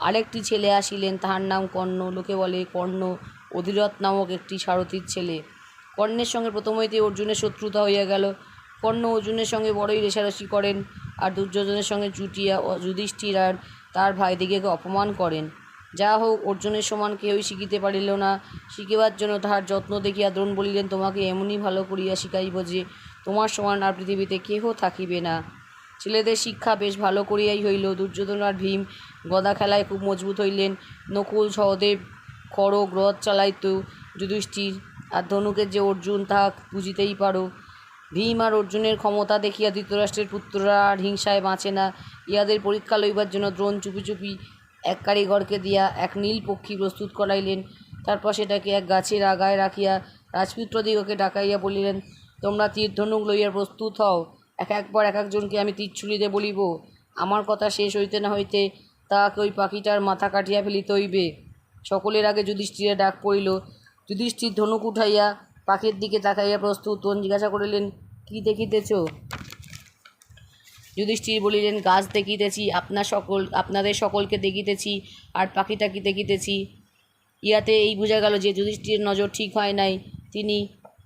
S1: আরেকটি ছেলে আসিলেন, তাহার নাম কর্ণ। লোকে বলে কর্ণ অধিরথ নামক একটি সারথীর ছেলে। কর্ণের সঙ্গে প্রথম হইতে অর্জুনের শত্রুতা হইয়া গেল। কর্ণ অর্জুনের সঙ্গে বড়ই রেষারেষি করেন, আর দুর্যোধনের সঙ্গে জুটিয়া যুধিষ্ঠির আর তার ভাইদিগকে অপমান করেন। যা হোক, অর্জুনের সমান কেউই শিখিতে পারিল না। শিখিবার জন্য তাহার যত্ন দেখিয়া দ্রোণ বলিলেন, তোমাকে এমনই ভালো করিয়া শিখাইব যে তোমার সমান আর পৃথিবীতে কেহ থাকিবে না। ছেলেদের শিক্ষা বেশ ভালো করিয়াই হইল। দুর্যোধন আর ভীম গদা খেলায় খুব মজবুত হইলেন। নকুল সহদেব খড়গ রথ চালাইত যুধিষ্ঠির, আর ধনুকের যে অর্জুন তাহা বুঝিতেই পারো। ভীম আর অর্জুনের ক্ষমতা দেখিয়া ধৃতরাষ্ট্রের পুত্ররা আর হিংসায় বাঁচে না। ইহাদের পরীক্ষা লইবার জন্য দ্রোণ চুপি চুপি এক কারিগরকে দিয়া এক নীল পক্ষী প্রস্তুত করাইলেন। তারপর সেটাকে এক গাছের আগায় রাখিয়া রাজপুত্রদিগকে ডাকাইয়া বলিলেন, তোমরা তীর ধনুক লইয়া প্রস্তুত হও। একবার এক একজনকে আমি তীর ছুঁড়িতে বলিব। আমার কথা শেষ হইতে না হইতে তাহাকে ওই পাখিটার মাথা কাটিয়া ফেলিতে হইবে। সকলের আগে যুধিষ্ঠিরের ডাক পড়িল। যুধিষ্ঠির ধনুক উঠাইয়া পাখির দিকে তাকাইয়া প্রস্তুত। দ্রোণ জিজ্ঞাসা করিলেন, কি দেখিতেছ? যুধিষ্ঠির বলিলেন, গাছ দেখিতেছি, আপনাদের সকলকে দেখিতেছি, আর পাখিটাকে দেখিতেছি। ইহাতে এই বোঝা গেল যে যুধিষ্ঠিরের নজর ঠিক হয় নাই, তিনি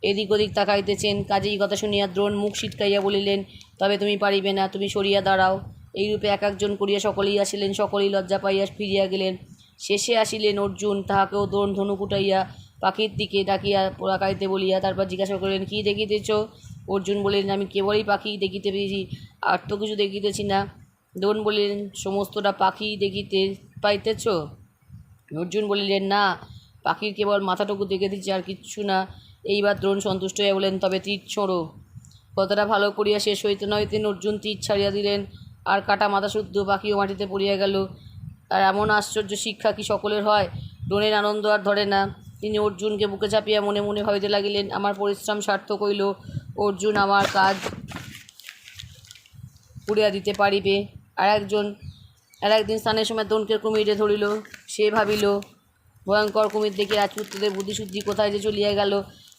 S1: এদিক ওদিক তাকাইতেছেন। কাজেই কথা শুনিয়া দ্রোণ মুখ সিটকাইয়া বলিলেন, তবে তুমি পারিবে না, তুমি সরিয়া দাঁড়াও। এইরূপে এক একজন করিয়া সকলেই আসিলেন। সকলেই লজ্জা পাইয়া ফিরিয়া গেলেন। শেষে আসিলেন অর্জুন। তাহাকেও ধনুক উঠাইয়া পাখির দিকে ডাকিয়া তাকাইতে বলিয়া তারপর জিজ্ঞাসা করিলেন, কি দেখিতেছ? অর্জুন বলিলেন, আমি কেবলই পাখি দেখিতে পেয়েছি, আর তো কিছু দেখিতেছি না। দ্রোণ বলিলেন, সমস্তটা পাখি দেখিতে পাইতেছ? অর্জুন বলিলেন, না, পাখির কেবল মাথাটুকু দেখিতেছি, আর কিচ্ছু না। এইবার দ্রোণ সন্তুষ্ট হইয়া বলেন, তবে তীর ছোঁড়ো। কথাটা ভালো করিয়া শেষ হইতে না হইতেন অর্জুন তীর ছাড়িয়া দিলেন, আর কাটা মাথা শুদ্ধ পাখিও মাটিতে পড়িয়া গেল। আর এমন আশ্চর্য শিক্ষা কি সকলের হয়? দ্রোণের আনন্দ আর ধরে না। তিনি অর্জুনকে বুকে চাপিয়া মনে মনে ভাবিতে লাগিলেন, আমার পরিশ্রম সার্থক হইল, অর্জুন আমার কাজ পুড়িয়া দিতে পারিবে। আর একদিন স্নানের সময় দ্রোণকে কুমিরে ধরিল। সে ভাবিল, ভয়ঙ্কর কুমির দেখে রাজপুত্রদের বুদ্ধিশুদ্ধি কোথায় যে চলিয়া গেল।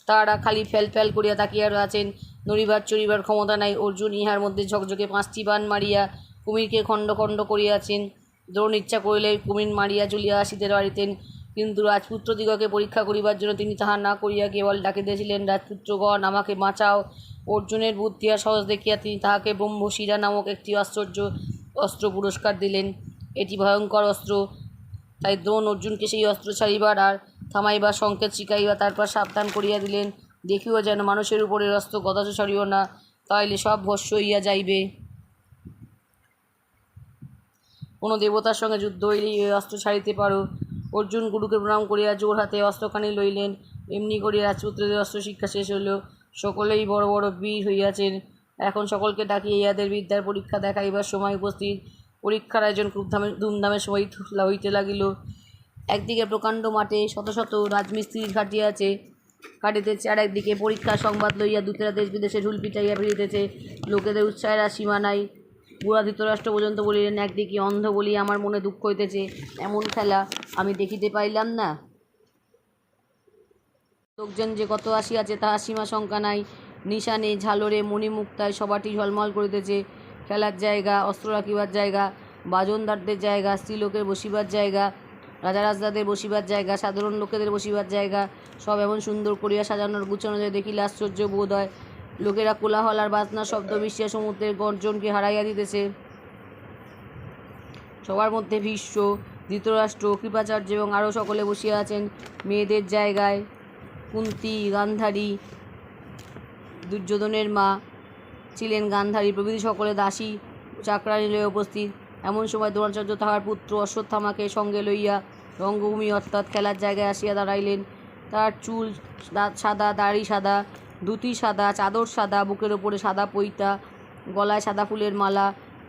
S1: তাহারা খালি ফ্যাল ফ্যাল করিয়া তাকিয়া আছেন, নড়িবার চড়িবার ক্ষমতা নাই। অর্জুন ইহার মধ্যে ঝকঝকে 5টি বাণ মারিয়া কুমিরকে খণ্ড খণ্ড করিয়াছেন। দ্রোণ ইচ্ছা করিলে কুমির মারিয়া চলিয়া আসিতে পারিতেন, কিন্তু রাজপুত্রদিগকে পরীক্ষা করিবার জন্য তিনি তাহা না করিয়া কেবল ডাকিতেছিলেন, রাজপুত্রগণ, আমাকে বাঁচাও। অর্জুনের বুদ্ধি আর সাহস দেখিয়া তিনি তাহাকে ব্রহ্মশিরা নামক একটি আশ্চর্য অস্ত্র পুরস্কার দিলেন। এটি ভয়ঙ্কর অস্ত্র, তাই দ্রোণ অর্জুনকে সেই অস্ত্র ছাড়িবার আর থামাইবার সংকেত শিখাইবা তারপর সাবধান করিয়া দিলেন, দেখিও যেন মানুষের উপরের অস্ত্র কদাচ ছাড়িও না, তাইলে সব ভস্য হইয়া যাইবে। কোনো দেবতার সঙ্গে যুদ্ধ হইলেই এই অস্ত্র ছাড়িতে পারো। অর্জুন গুরুকে প্রণাম করিয়া জোর হাতে অস্ত্রখানি লইলেন। এমনি করিয়া রাজপুত্রদের অস্ত্র শিক্ষা শেষ হইল। সকলেই বড় বড় বীর হইয়াছেন। এখন সকলকে ডাকিয়া ইহাদের বিদ্যার পরীক্ষা দেখাইবার সময় উপস্থিত। পরীক্ষার আয়োজন খুব ধুমধামের সময় হইতে লাগিল। একদিকে প্রকাণ্ড মাঠে শত শত রাজমিস্ত্রি কাটিতেছে, আর একদিকে পরীক্ষার সংবাদ লইয়া দূতেরা দেশ বিদেশে ঢুল পিটাইয়া ফিরিতেছে। লোকেদের উৎসাহের আর সীমা নাই। বুড়া ধৃতরাষ্ট্র পর্যন্ত বলিলেন, একদিকে অন্ধ বলিয়া আমার মনে দুঃখ হইতেছে, এমন খেলা আমি দেখিতে পাইলাম না। লোকজন যে কত আসিয়াছে তাহার সীমা সংখ্যা নাই। নিশানে ঝালরে মণিমুক্তায় সবাটি ঝলমল করিতেছে। খেলার জায়গা, অস্ত্র রাখিবার জায়গা, বাজনদারদের জায়গা, স্ত্রীলোকের বসিবার জায়গা, রাজারাজদাদের বসিবার জায়গা, সাধারণ লোকেদের বসিবার জায়গা, সব এমন সুন্দর করিয়া সাজানোর গুছানো যায় দেখিলে আশ্চর্য বোধ হয়। লোকেরা কোলাহল আর বাজনার শব্দ মিশিয়া সমুদ্রের গর্জনকে হারাইয়া দিতেছে। সবার মধ্যে ভীষ্ম, ধৃতরাষ্ট্র, কৃপাচার্য এবং আরও সকলে বসিয়া আছেন। মেয়েদের জায়গায় কুন্তী, গান্ধারী, দুর্যোধনের মা ছিলেন গান্ধারী প্রভৃতি সকলে দাসী চাকরানী লইয়া উপস্থিত। এমন সময় দ্রোণাচার্য তাহার পুত্র অশ্বত্থামাকে সঙ্গে লইয়া রঙ্গভূমি অর্থাৎ খেলার জায়গায় আসিয়া দাঁড়াইলেন। তার চুল সাদা, দাড়ি সাদা, ধুতি সাদা, চাদর সাদা, বুকের ওপরে সাদা পৈতা, গলায় সাদা ফুলের মালা,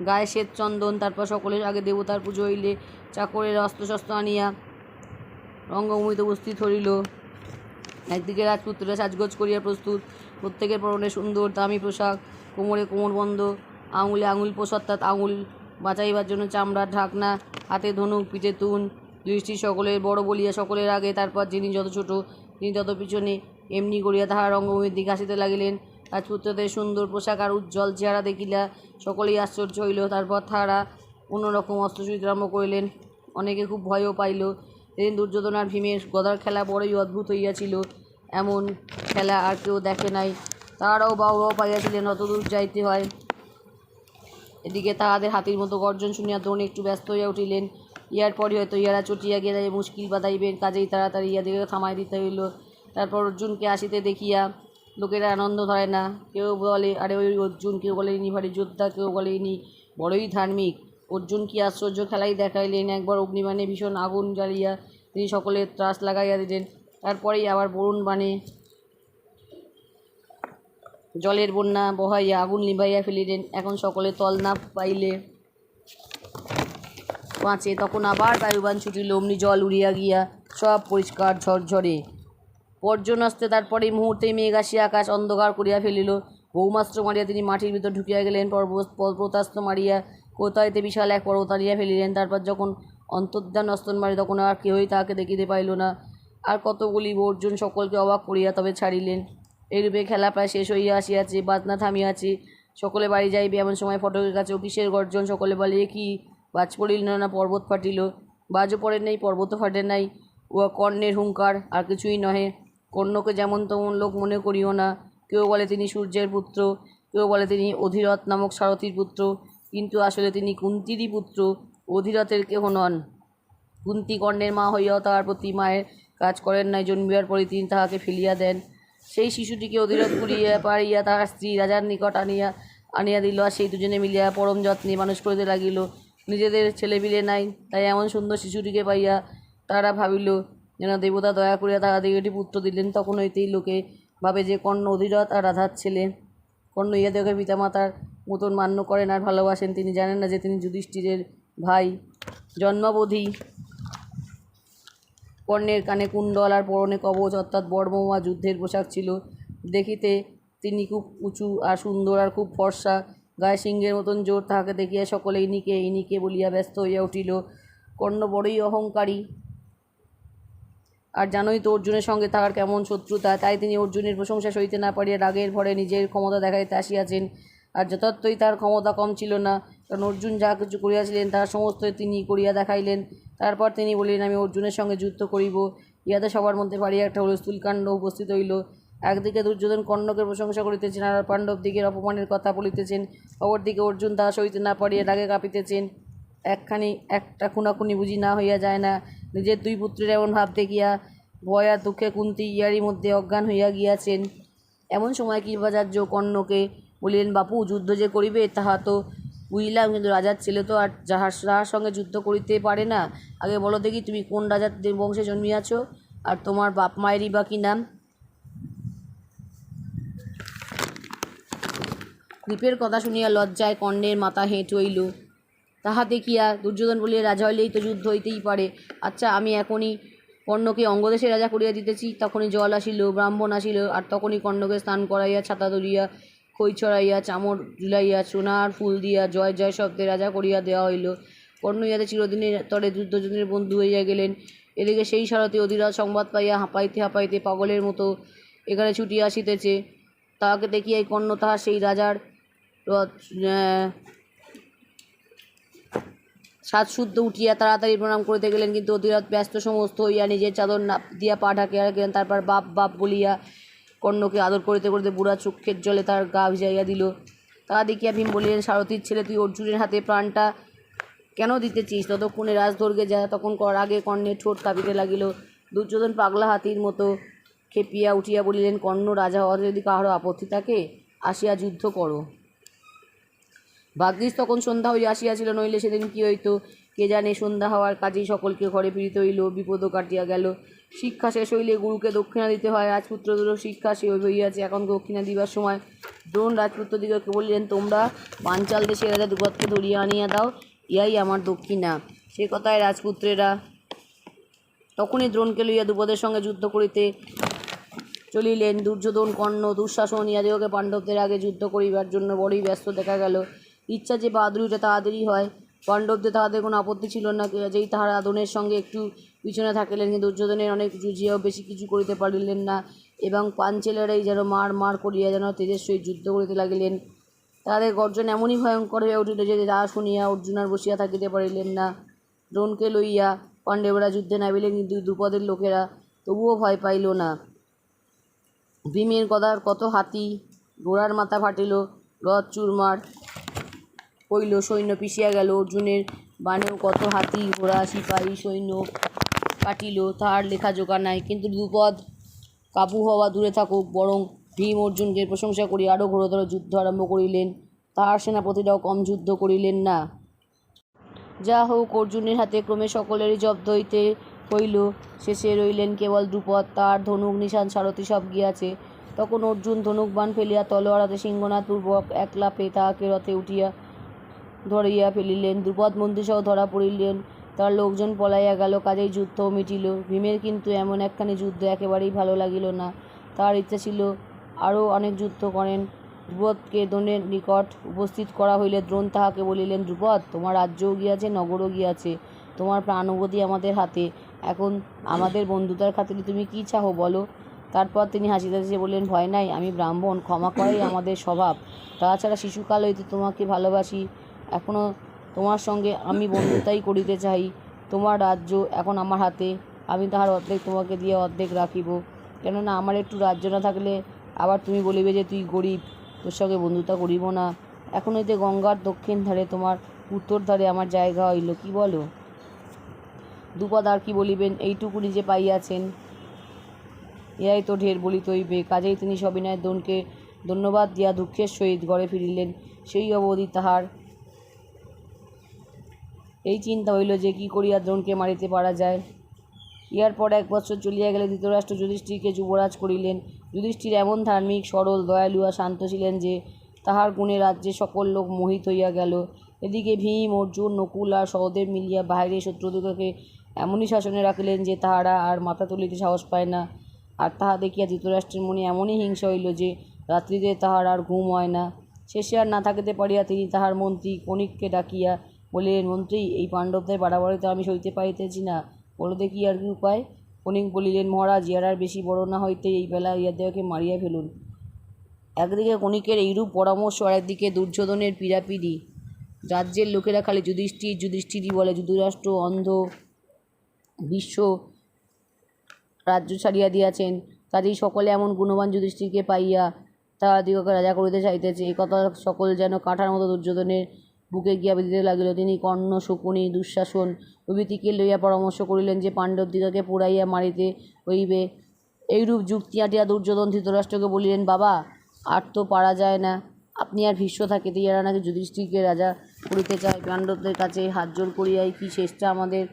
S1: গায়ে শ্বেত চন্দন। তারপর সকলের আগে দেবতার পুজো হইলে চাকরের অস্ত্রশস্ত্র আনিয়া রঙ্গভূমিতে উপস্থিত হইল। একদিকে রাজপুত্ররা সাজগোজ করিয়া প্রস্তুত, প্রত্যেকের পরনে সুন্দর দামি পোশাক, কোমরে কোমরবন্ধ, আঙুলে আঙুলপোষ অর্থাৎ আঙুল বাঁচাইবার জন্য চামড়ার ঢাকনা, হাতে ধনুক, পিঠে তুন। দৃষ্টি সকলের বড় বলিয়া সকলের আগে, তারপর যিনি যত ছোট তিনি তত পিছনে। এমনি করিয়া তাহারা রঙ্গভূমির দিকে আসিতে লাগিলেন। রাজপুত্রদের সুন্দর পোশাক আর উজ্জ্বল চেহারা দেখিলা সকলেই আশ্চর্য হইল। তারপর তাহারা অন্যরকম অস্ত্র ছুঁড়িতে আরম্ভ করিলেন। অনেকে খুব ভয়ও পাইল। এদিন দুর্যোধন আর ভীমের গদার খেলা বড়ই অদ্ভুত হইয়াছিল, এমন খেলা আর কেউ দেখে নাই। তাহারাও বাহু পাইয়াছিলেন অতদূর যাইতে হয়। এদিকে তাহাদের হাতির মতো গর্জন শুনিয়া দ্রোণ একটু ব্যস্ত হইয়া উঠিলেন। ইহার পরই হয়তো ইহারা চটিয়া গেলে মুশকিল বাঁধাইবেন, কাজেই তাড়াতাড়ি ইহাদেরকে থামাই দিতে হইল। তারপর অর্জুনকে আসিতে দেখিয়া লোকেরা আনন্দ ধরে না। কেউ বলে, আরে ওই অর্জুন, কেউ বলে ইনি ভারী যোদ্ধা, কেউ বলে ইনি বড়ই ধার্মিক। অর্জুন কি আশ্চর্য খেলাই দেখাইলেন। একবার অগ্নিবাণে ভীষণ আগুন জ্বালিয়া তিনি সকলের ত্রাস লাগাইয়া দিলেন। তারপরেই আবার বরুণ বাণে জলের বন্যা বহাইয়া আগুন নিবাইয়া ফেলিলেন। এখন সকলে তল না পাইলে বাঁচে, তখন আবার বায়ুবান ছুটিল, অমনি জল উড়িয়া গিয়া সব পরিষ্কার ঝরঝরে। পর্জন আসতে তারপরেই মুহূর্তেই মেঘ আসিয়া আকাশ অন্ধকার করিয়া ফেলিল। ভৌমাস্ত্র মারিয়া তিনি মাটির ভিতর ঢুকিয়া গেলেন। পর্বতাস্ত্র মারিয়া কোথায়তে বিশাল এক পর্বত আনিয়া ফেলিলেন। তারপর যখন অন্তর্ধান অস্ত্র মারি তখন আর কেহই তাহাকে দেখিতে পাইল না। আর কত বলিব, অর্জুন সকলকে অবাক করিয়া তবে ছাড়িলেন। এইরূপে খেলা প্রায় শেষ হইয়া আসিয়াছে, বাজনা থামিয়াছে, সকলে বাড়ি যাইবে। এমন সময় ফটকের কাছে কিসের গর্জন। সকলে বলে, এ কি, বাজ পড়িল না, পর্বত ফাটিল? বাজও পড়ে নাই, পর্বতও ফাটে নাই, উহা কর্ণের হুঙ্কার, আর কিছুই নহে। কর্ণকে যেমন তেমন লোক মনে করিও না। কেউ বলে তিনি সূর্যের পুত্র, কেউ বলে তিনি অধিরথ নামক সারথীর পুত্র, কিন্তু আসলে তিনি কুন্তিরই পুত্র, অধিরথের কেহ নন। কুন্তী কর্ণের মা হইয়াও তাহার প্রতি মায়ের কাজ করেন নাই। জন্মিবার পরই তিনি তাহাকে ফেলিয়া দেন। সেই শিশুটিকে অধিরথ করিয়া পারিয়া তাহার স্ত্রী রাজার নিকট আনিয়া দিল, আর সেই দুজনে মিলিয়া পরম যত্নে মানুষ করিতে লাগিল। নিজেদের ছেলেপিলে নাই, তাই এমন সুন্দর শিশুটিকে পাইয়া তারা ভাবিল যেন দেবতা দয়া করিয়া তাহাদিগকে একটি পুত্র দিলেন। তখন হইতেই লোকে ভাবে যে কর্ণ অধিরথ আর রাধার ছেলে। কর্ণ ইহাদেরকে পিতামাতার মতন মান্য করেন আর ভালোবাসেন। তিনি জানেন না যে তিনি যুধিষ্ঠিরের ভাই। জন্মাবধি কর্ণের কানে কুণ্ডল আর পরনে কবচ অর্থাৎ বর্মমা যুদ্ধের পোশাক ছিল। দেখিতে তিনি খুব উঁচু আর সুন্দর আর খুব ফর্সা, গায়ে সিংহের মতন জোর। তাহাকে দেখিয়া সকলে ইনিকে ইনিকে বলিয়া ব্যস্ত হইয়া উঠিল। কর্ণ বড়ই অহংকারী, আর জানোই তো অর্জুনের সঙ্গে তাহার কেমন শত্রুতা। তাই তিনি অর্জুনের প্রশংসা সইতে না পারিয়া রাগের ভরে নিজের ক্ষমতা দেখাইতে আসিয়াছেন। আর যথার্থই তার ক্ষমতা কম ছিল না, কারণ অর্জুন যা কিছু করিয়াছিলেন তাহার সমস্ত তিনি করিয়া দেখাইলেন। তারপর তিনি বলিলেন, আমি অর্জুনের সঙ্গে যুদ্ধ করিব। ইহাতে সবার মধ্যে ভারী একটা হুলস্থুলকাণ্ড উপস্থিত হইল। একদিকে দুর্যোধন কর্ণকে প্রশংসা করিতেছেন আর পাণ্ডবদিগের অপমানের কথা বলিতেছেন, অপরদিকে অর্জুন তাহা সইতে না পারিয়া রাগে কাঁপিতেছেন। একটা খুনাখুনি বুঝি না হইয়া যায় না। নিজের দুই পুত্রের এমন ভাব দেখিয়া ভয় আর দুঃখে কুন্তি ইয়ারই মধ্যে অজ্ঞান হইয়া গিয়াছেন। এমন সময় কৃপাচার্য কর্ণকে বলিলেন, বাপু, যুদ্ধ যে করিবে তাহা তো বুঝিলাম, কিন্তু রাজার ছেলে তো আর যাহার সঙ্গে যুদ্ধ করিতে পারে না। আগে বলো দেখি, তুমি কোন রাজার বংশে জন্মিয়াছ, আর তোমার বাপ মায়েরই বা কী নাম? কৃপের কথা শুনিয়া লজ্জায় কর্ণের মাথা হেঁট হইল। তাহা দেখিয়া দুর্যোধন বলিয়া, রাজা হইলেই তো যুদ্ধ হইতেই পারে। আচ্ছা, আমি এখনই কর্ণকে অঙ্গদেশে রাজা করিয়া দিতেছি। তখনই জল আসিল, ব্রাহ্মণ আসিল, আর তখনই কর্ণকে স্নান করাইয়া, ছাতা ধরিয়া, খই ছড়াইয়া, চামর ঝুলাইয়া, সোনার ফুল দিয়া জয় জয় শব্দে রাজা করিয়া দেওয়া হইল। কর্ণ ইহাতে চিরদিনের তরে দুর্যোধনের বন্ধু হইয়া গেলেন। এদিকে সেই সারথি অধিরথ সংবাদ পাইয়া হাঁপাইতে হাঁপাইতে পাগলের মতো এখানে ছুটিয়া আসিতেছে। তাহাকে দেখিয়াই কর্ণ তাহার সেই রাজার সাজশুদ্ধ উঠিয়া তাড়াতাড়ি প্রণাম করিতে গেলেন, কিন্তু অধিরথ ব্যস্ত সমস্ত হইয়া নিজের চাদর নাপ দিয়া পা ঢাকিয়া রাখিলেন। তারপর বাপ বাপ বলিয়া কর্ণকে আদর করিতে করিতে বুড়া চক্ষের জলে তার গা ভিজাইয়া দিল। তাহা দেখিয়া ভীম বলিলেন, সারথীর ছেলে, তুই অর্জুনের হাতে প্রাণটা কেন দিতেছিস? ততক্ষণে রাজদর্গে যা তখন আগে কর্ণের ঠোঁট কাঁপিতে লাগিল। দুর্যোধন পাগলা হাতির মতো খেপিয়া উঠিয়া বলিলেন, কর্ণ, রাজা হওয়াতে যদি কাহারও আপত্তি থাকে, আসিয়া যুদ্ধ করো। ভাগ্যিস তখন সন্ধ্যা হইয়া আসিয়াছিল, নইলে সেদিন কী হইত কে জানে। সন্ধ্যা হওয়ার কাজেই সকলকে ঘরে ফিরিতে হইল। বিপদও কাটিয়া গেল। শিক্ষা শেষ হইলে গুরুকে দক্ষিণা দিতে হয়। রাজপুত্রদেরও শিক্ষা সে হইয়াছে, এখন দক্ষিণা দিবার সময়। দ্রোণ রাজপুত্রদিগকে বলিলেন, তোমরা পাঞ্চাল দেশের রাজা দ্রুপদকে ধরিয়া আনিয়া দাও, ইহাই আমার দক্ষিণা। সে কথায় রাজপুত্রেরা তখনই দ্রোণকে লইয়া দ্রুপদের সঙ্গে যুদ্ধ করিতে চলিলেন। দুর্যোধন, কর্ণ, দুঃশাসন ইহাদিগকে পাণ্ডবদের আগে যুদ্ধ করিবার জন্য বড়ই ব্যস্ত দেখা গেল। ইচ্ছা যে বাহাদুরিটা তাহাদেরই হয়। পাণ্ডবদের তাহাদের কোনো আপত্তি ছিল না, যেই তাহারা দ্রোণের সঙ্গে একটু পিছনে থাকিলেন। কিন্তু দুর্যোধনের অনেক জুঝিয়াও বেশি কিছু করিতে পারিলেন না, এবং পাঞ্চেলেরাই যেন মার মার করিয়া যেন তেজের সহিত যুদ্ধ করিতে লাগিলেন। তাহাদের গর্জন এমনই ভয়ঙ্কর হইয়া উঠিল যে তাহা শুনিয়া অর্জুন আর বসিয়া থাকিতে পারিলেন না। দ্রোণকে লইয়া পাণ্ডবেরা যুদ্ধে নামিলেন, কিন্তু দ্রুপদের লোকেরা তবুও ভয় পাইল না। ভীমের গদার কত হাতি ঘোড়ার মাথা ফাটিল, রথ চুরমার হইল, সৈন্য পিছিয়া গেল। অর্জুনের বাণেও কত হাতি ঘোড়া সিপাহী সৈন্য কাটিল, তাহার লেখা জোগা নাই। কিন্তু দ্রুপদ কাবু হওয়া দূরে থাকুক, বরং ভীম অর্জুনকে প্রশংসা করিয়া আরও ঘোরতর যুদ্ধ আরম্ভ করিলেন। তাহার সেনাপতিরাও কম যুদ্ধ করিলেন না। যা হোক, অর্জুনের হাতে ক্রমে সকলেরই জব্দ হইতে হইল। শেষে রইলেন কেবল দ্রুপদ, তার ধনুক নিশান সারথি সব গিয়াছে। তখন অর্জুন ধনুক বাণ ফেলিয়া তলোয়ার হাতে সিংহনাদপূর্বক এক লাফে তাহাকে রথে উঠিয়া ধরিয়া ফেলিলেন। দ্রুপদ মন্ত্রীসহ ধরা পড়িলেন, তার লোকজন পলাইয়া গেল, কাজেই যুদ্ধও মিটিল। ভীমের কিন্তু এমন একখানি যুদ্ধ একেবারেই ভালো লাগিল না। তার ইচ্ছা ছিল আরও অনেক যুদ্ধ করেন। দ্রুপদকে দ্রোণের নিকট উপস্থিত করা হইলে দ্রোণ তাহাকে বলিলেন, দ্রুপদ, তোমার রাজ্যও গিয়াছে, নগরও গিয়াছে, তোমার প্রাণবধি আমাদের হাতে। এখন আমাদের বন্ধুতার খাতিরে তুমি কী চাহো বলো। তারপর তিনি হাসিতে হাসিতে বললেন, ভয় নাই, আমি ব্রাহ্মণ, ক্ষমা করাই আমাদের স্বভাব। তাছাড়া শিশুকাল হইতে তোমাকে ভালোবাসি, এখনও তোমার সঙ্গে আমি বন্ধুতাই করিতে চাই। তোমার রাজ্য এখন আমার হাতে, আমি তাহার অর্ধেক তোমাকে দিয়ে অর্ধেক রাখিব। কেননা আমার একটু রাজ্য না থাকলে আবার তুমি বলিবে যে তুই গরিব, তোর সঙ্গে বন্ধুতা করিব না। এখন হইতে গঙ্গার দক্ষিণ ধারে তোমার উত্তর ধারে আমার জায়গা হইল, কি বলো? দ্রুপদ আর কি বলিবেন, এইটুকুনি যে পাইয়াছেন। ইহাই তো ঢের বলিত হইবে। কাজেই তিনি সবিনয়ে দ্রোণকে ধন্যবাদ দিয়া দুঃখের সহিত ঘরে ফিরিলেন। সেই অবধি তাহার এই চিন্তা হইল যে কি করিয়া দ্রোণকে মারিতে পারা যায়। ইহার পর 1 বৎসর চলিয়া গেলে ধৃতরাষ্ট্র যুধিষ্ঠিরকে যুবরাজ করিলেন। যুধিষ্ঠির এমন ধার্মিক, সরল, দয়ালু আর শান্ত ছিলেন যে তাহার গুণে রাজ্যের সকল লোক মোহিত হইয়া গেল। এদিকে ভীম, অর্জুন, নকুল আর সহদেব মিলিয়া বাহিরে শত্রুদিগকে এমনই শাসনে রাখিলেন যে তাহারা আর মাথা তুলিতে সাহস পায় না। আর তাহা দেখিয়া ধৃতরাষ্ট্রের মনে এমনই হিংসা হইল যে রাত্রিতে তাহার আর ঘুম হয় না। শেষে আর না থাকিতে পারিয়া তিনি তাহার মন্ত্রী কণিককে ডাকিয়া বলিলেন, মন্ত্রী, এই পাণ্ডবদের বাড়াবাড়ি তো আমি সইতে পারিতেছি না, বলো দেখি আর কি উপায়। কণিক বলিলেন, মহারাজ, ইহার আর বেশি বড় না হইতে এই বেলা ইহাদেরকে মারিয়া ফেলুন। একদিকে কণিকের এইরূপ পরামর্শ, আর একদিকে দুর্যোধনের পীড়াপিড়ি। রাজ্যের লোকেরা খালি যুধিষ্ঠির যুধিষ্ঠিরই বলে। যুধিরাষ্ট্র অন্ধ, বিশ্ব রাজ্য ছাড়িয়া দিয়াছেন, কাজেই সকলে এমন গুণবান যুধিষ্ঠিরকে পাইয়া তাহাদিগকে রাজা করিতে চাইতেছে। এই কথা সকল যেন কাঁঠার মতো দুর্যোধনের বুকে গিয়া বিঁধিতে লাগিল। তিনি কর্ণ, শকুনি, দুঃশাসন প্রভৃতিকে লইয়া পরামর্শ করিলেন যে পাণ্ডবদিগকে পুড়াইয়া মারিতে হইবে। এইরূপ যুক্তি আঁটিয়া দুর্যোধন ধৃতরাষ্ট্রকে বলিলেন, বাবা, আর তো পারা যায় না। আপনি আর ভীষ্ম থাকিতে ইহারা নাকি যুধিষ্ঠিরকে রাজা করিতে চায়। পাণ্ডবদের কাছে হাত জোড় করিয়াই কি শেষটা আমাদের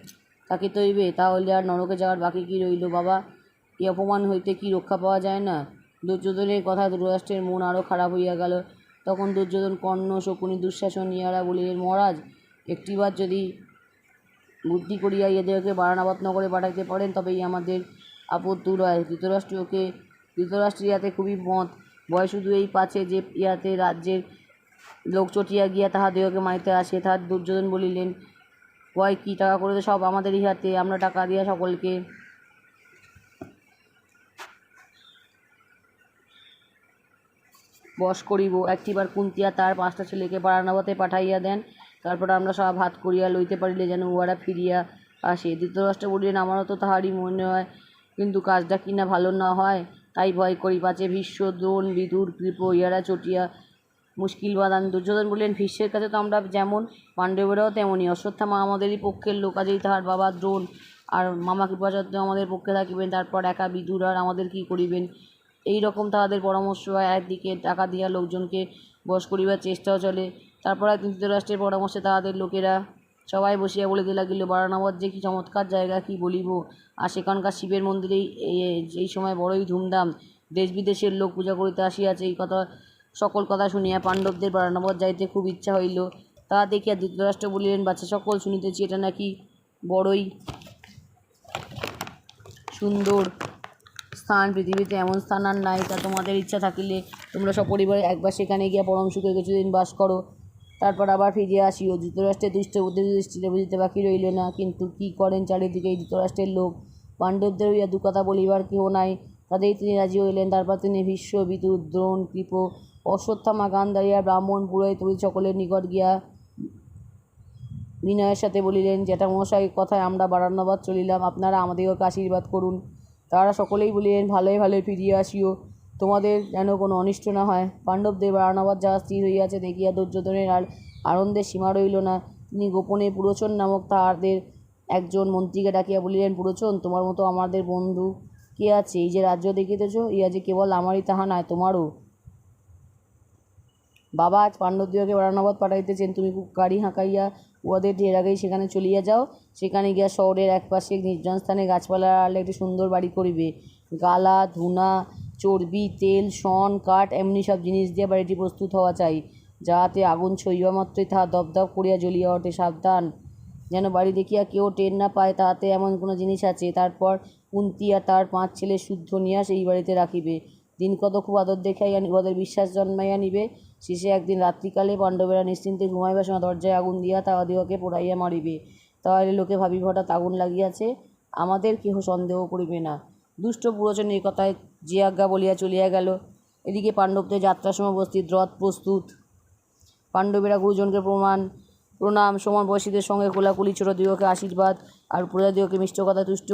S1: থাকিতে হইবে? তাহলে আর নরকে যাওয়ার বাকি কি রইল বাবা? এই অপমান হইতে কি রক্ষা পাওয়া যায় না? দুর্যোধনের কথা ধৃতরাষ্ট্রের মন আরও খারাপ হইয়া গেল। তখন দুর্যোধন, কর্ণ, শকুনি, দুঃশাসন ইহারা বলিলেন, মহারাজ, একটিবার যদি বুদ্ধি করিয়া ইহাদেরকে বারানাবত নগরে পাঠাইতে পারেন তবেই আমাদের আপদ দূর হয়। ধৃতরাষ্ট্রের ইহাতে খুবই মত। ভয় শুধু এই পাছে যে ইহাতে রাজ্যের লোক চটিয়া গিয়া তাহাদিগকে মারিতে আসে। তাহার দুর্যোধন বলিলেন, ভয় কি, টাকা করে তো সব আমাদের ইহাতে, আমরা টাকা দিয়া সকলকে বশ করিব। একটিবার কুন্তিয়া তার 5টা ছেলেকে বারানাবতে পাঠাইয়া দেন, তারপর আমরা সব হাত করিয়া লইতে পারিলে যেন উহারা ফিরিয়া আসে। ধৃতরাষ্ট্র বলিলেন, আমারও তো তাহারই মনে হয়, কিন্তু কাজটা কি না ভালো না হয়, তাই ভয় করি। পাছে ভীষ্ম, দ্রোণ, বিদুর, কৃপ ইহারা চটিয়া মুশকিল বাঁধান। দুর্যোধন বললেন, ভীষ্মের কাছে তো আমরা যেমন, পাণ্ডবেরাও তেমনই। অশ্বত্থামা আমাদেরই পক্ষের লোক, কাজেই তাহার বাবা দ্রোণ আর মামা কৃপাচার্য আমাদের পক্ষে থাকিবেন। তারপর একা বিদুর আর আমাদের কী করিবেন? এই রকম তাহাদের পরামর্শ হয়। একদিকে টাকা দিয়া লোকজনকে বশ করিবার চেষ্টাও চলে। তারপর একদিন ধৃতরাষ্ট্রের পরামর্শে তাহাদের লোকেরা সবাই বসিয়া বলিতে লাগিল, বারানাবত যে কি চমৎকার জায়গা, কি বলিব। আর সেখানকার শিবের মন্দিরেই এই সময় বড়ই ধুমধাম, দেশ বিদেশের লোক পূজা করিতে আসিয়াছে। এই কথা সকল কথা শুনিয়া পাণ্ডবদের বারানাবত যাইতে খুব ইচ্ছা হইল। তাহা দেখিয়া ধৃতরাষ্ট্র বলিলেন, বাচ্চা সকল, শুনিতেছি এটা নাকি বড়ই সুন্দর স্থান, পৃথিবীতে এমন স্থান আর নাই। তা তোমাদের ইচ্ছা থাকিলে তোমরা সপরিবারে একবার সেখানে গিয়া পরম সুখে কিছুদিন বাস করো, তারপর আবার ফিরিয়া আসিও। ধৃতরাষ্ট্রের দুষ্ট বুদ্ধি যুধিষ্ঠিরের বুঝিতে বাকি রইল না। কিন্তু কি করেন, চারিদিকে এই ধৃতরাষ্ট্রের লোক। পাণ্ডবদের হইয়া দু কথা বলিবার কেহ নাই, তাতেই তিনি রাজি হইলেন। তারপর তিনি ভীষ্ম, বিদুর, দ্রোণ, কৃপ, অশ্বত্থামা, গান্ধারী আর ব্রাহ্মণ, পুরোহিত সকলের নিকট গিয়া বিনয়ের সাথে বলিলেন, জ্যাঠামশাই কথায় আমরা বারানাবত চলিলাম, আপনারা আমাদিগকে আশীর্বাদ করুন। তারা সকলেই বলিলেন, ভালোই ভালোই ফিরিয়া আসিও, তোমাদের যেন কোনো অনিষ্ট না হয়। পাণ্ডবদের বারানাবত যাওয়া স্থির হইয়াছে দেখিয়া দুর্যোধনের আর আনন্দের সীমা রইল না। তিনি গোপনে পুরোচন নামক তাহাদের একজন মন্ত্রীকে ডাকিয়া বলিলেন, পুরোচন, তোমার মতো আমাদের বন্ধু কে আছে? এই যে রাজ্য দেখিতেছ, ইহা যে কেবল আমারই তাহা নয়, তোমারও। বাবা আজ পাণ্ডবদিগকে বারানাবত পাঠাইতেছেন, তুমি গাড়ি হাঁকাইয়া উহাদের ঢের আগেই সেখানে চলিয়া যাও। সেখানে গিয়া শহরের একপাশে নির্জন স্থানে গাছপালার আড়ালে একটি সুন্দর বাড়ি করিবে। গালা, ধুনা, চর্বি, তেল, শন, কাঠ এমনি সব জিনিস দিয়ে বাড়িটি প্রস্তুত হওয়া চাই, যাহাতে আগুন ছইবা মাত্রই তাহা দপদপ করিয়া জ্বলিয়া ওঠে। সাবধান, যেন বাড়ি দেখিয়া কেউ টের না পায় তাহাতে এমন কোনো জিনিস আছে। তারপর কুন্তী আর তার 5 ছেলে শুদ্ধ নিয়াস এই বাড়িতে রাখিবে। দিন কত খুব আদর দেখাইয়া উহাদের বিশ্বাস জন্মাইয়া নিবে। শেষে একদিন রাত্রিকালে পাণ্ডবেরা নিশ্চিন্তে ঘুমাইবার সময় দরজায় আগুন দিয়া তাহাদিগকে পোড়াইয়া মারিবে। তাহলে লোকে ভাবিবে হঠাৎ আগুন লাগিয়াছে, আমাদের কেহ সন্দেহ করিবে না। দুষ্ট পুরোচন এই কথায় যে আজ্ঞা বলিয়া চলিয়া গেল। এদিকে পাণ্ডবদের যাত্রার সময় উপস্থিত রথ প্রস্তুত। পাণ্ডবেরা গুরুজনকে প্রণাম, সমান বয়সীদের সঙ্গে কোলাকুলি, ছোটদিগকে আশীর্বাদ আর প্রজাদিগকে মিষ্ট কথা তুষ্ট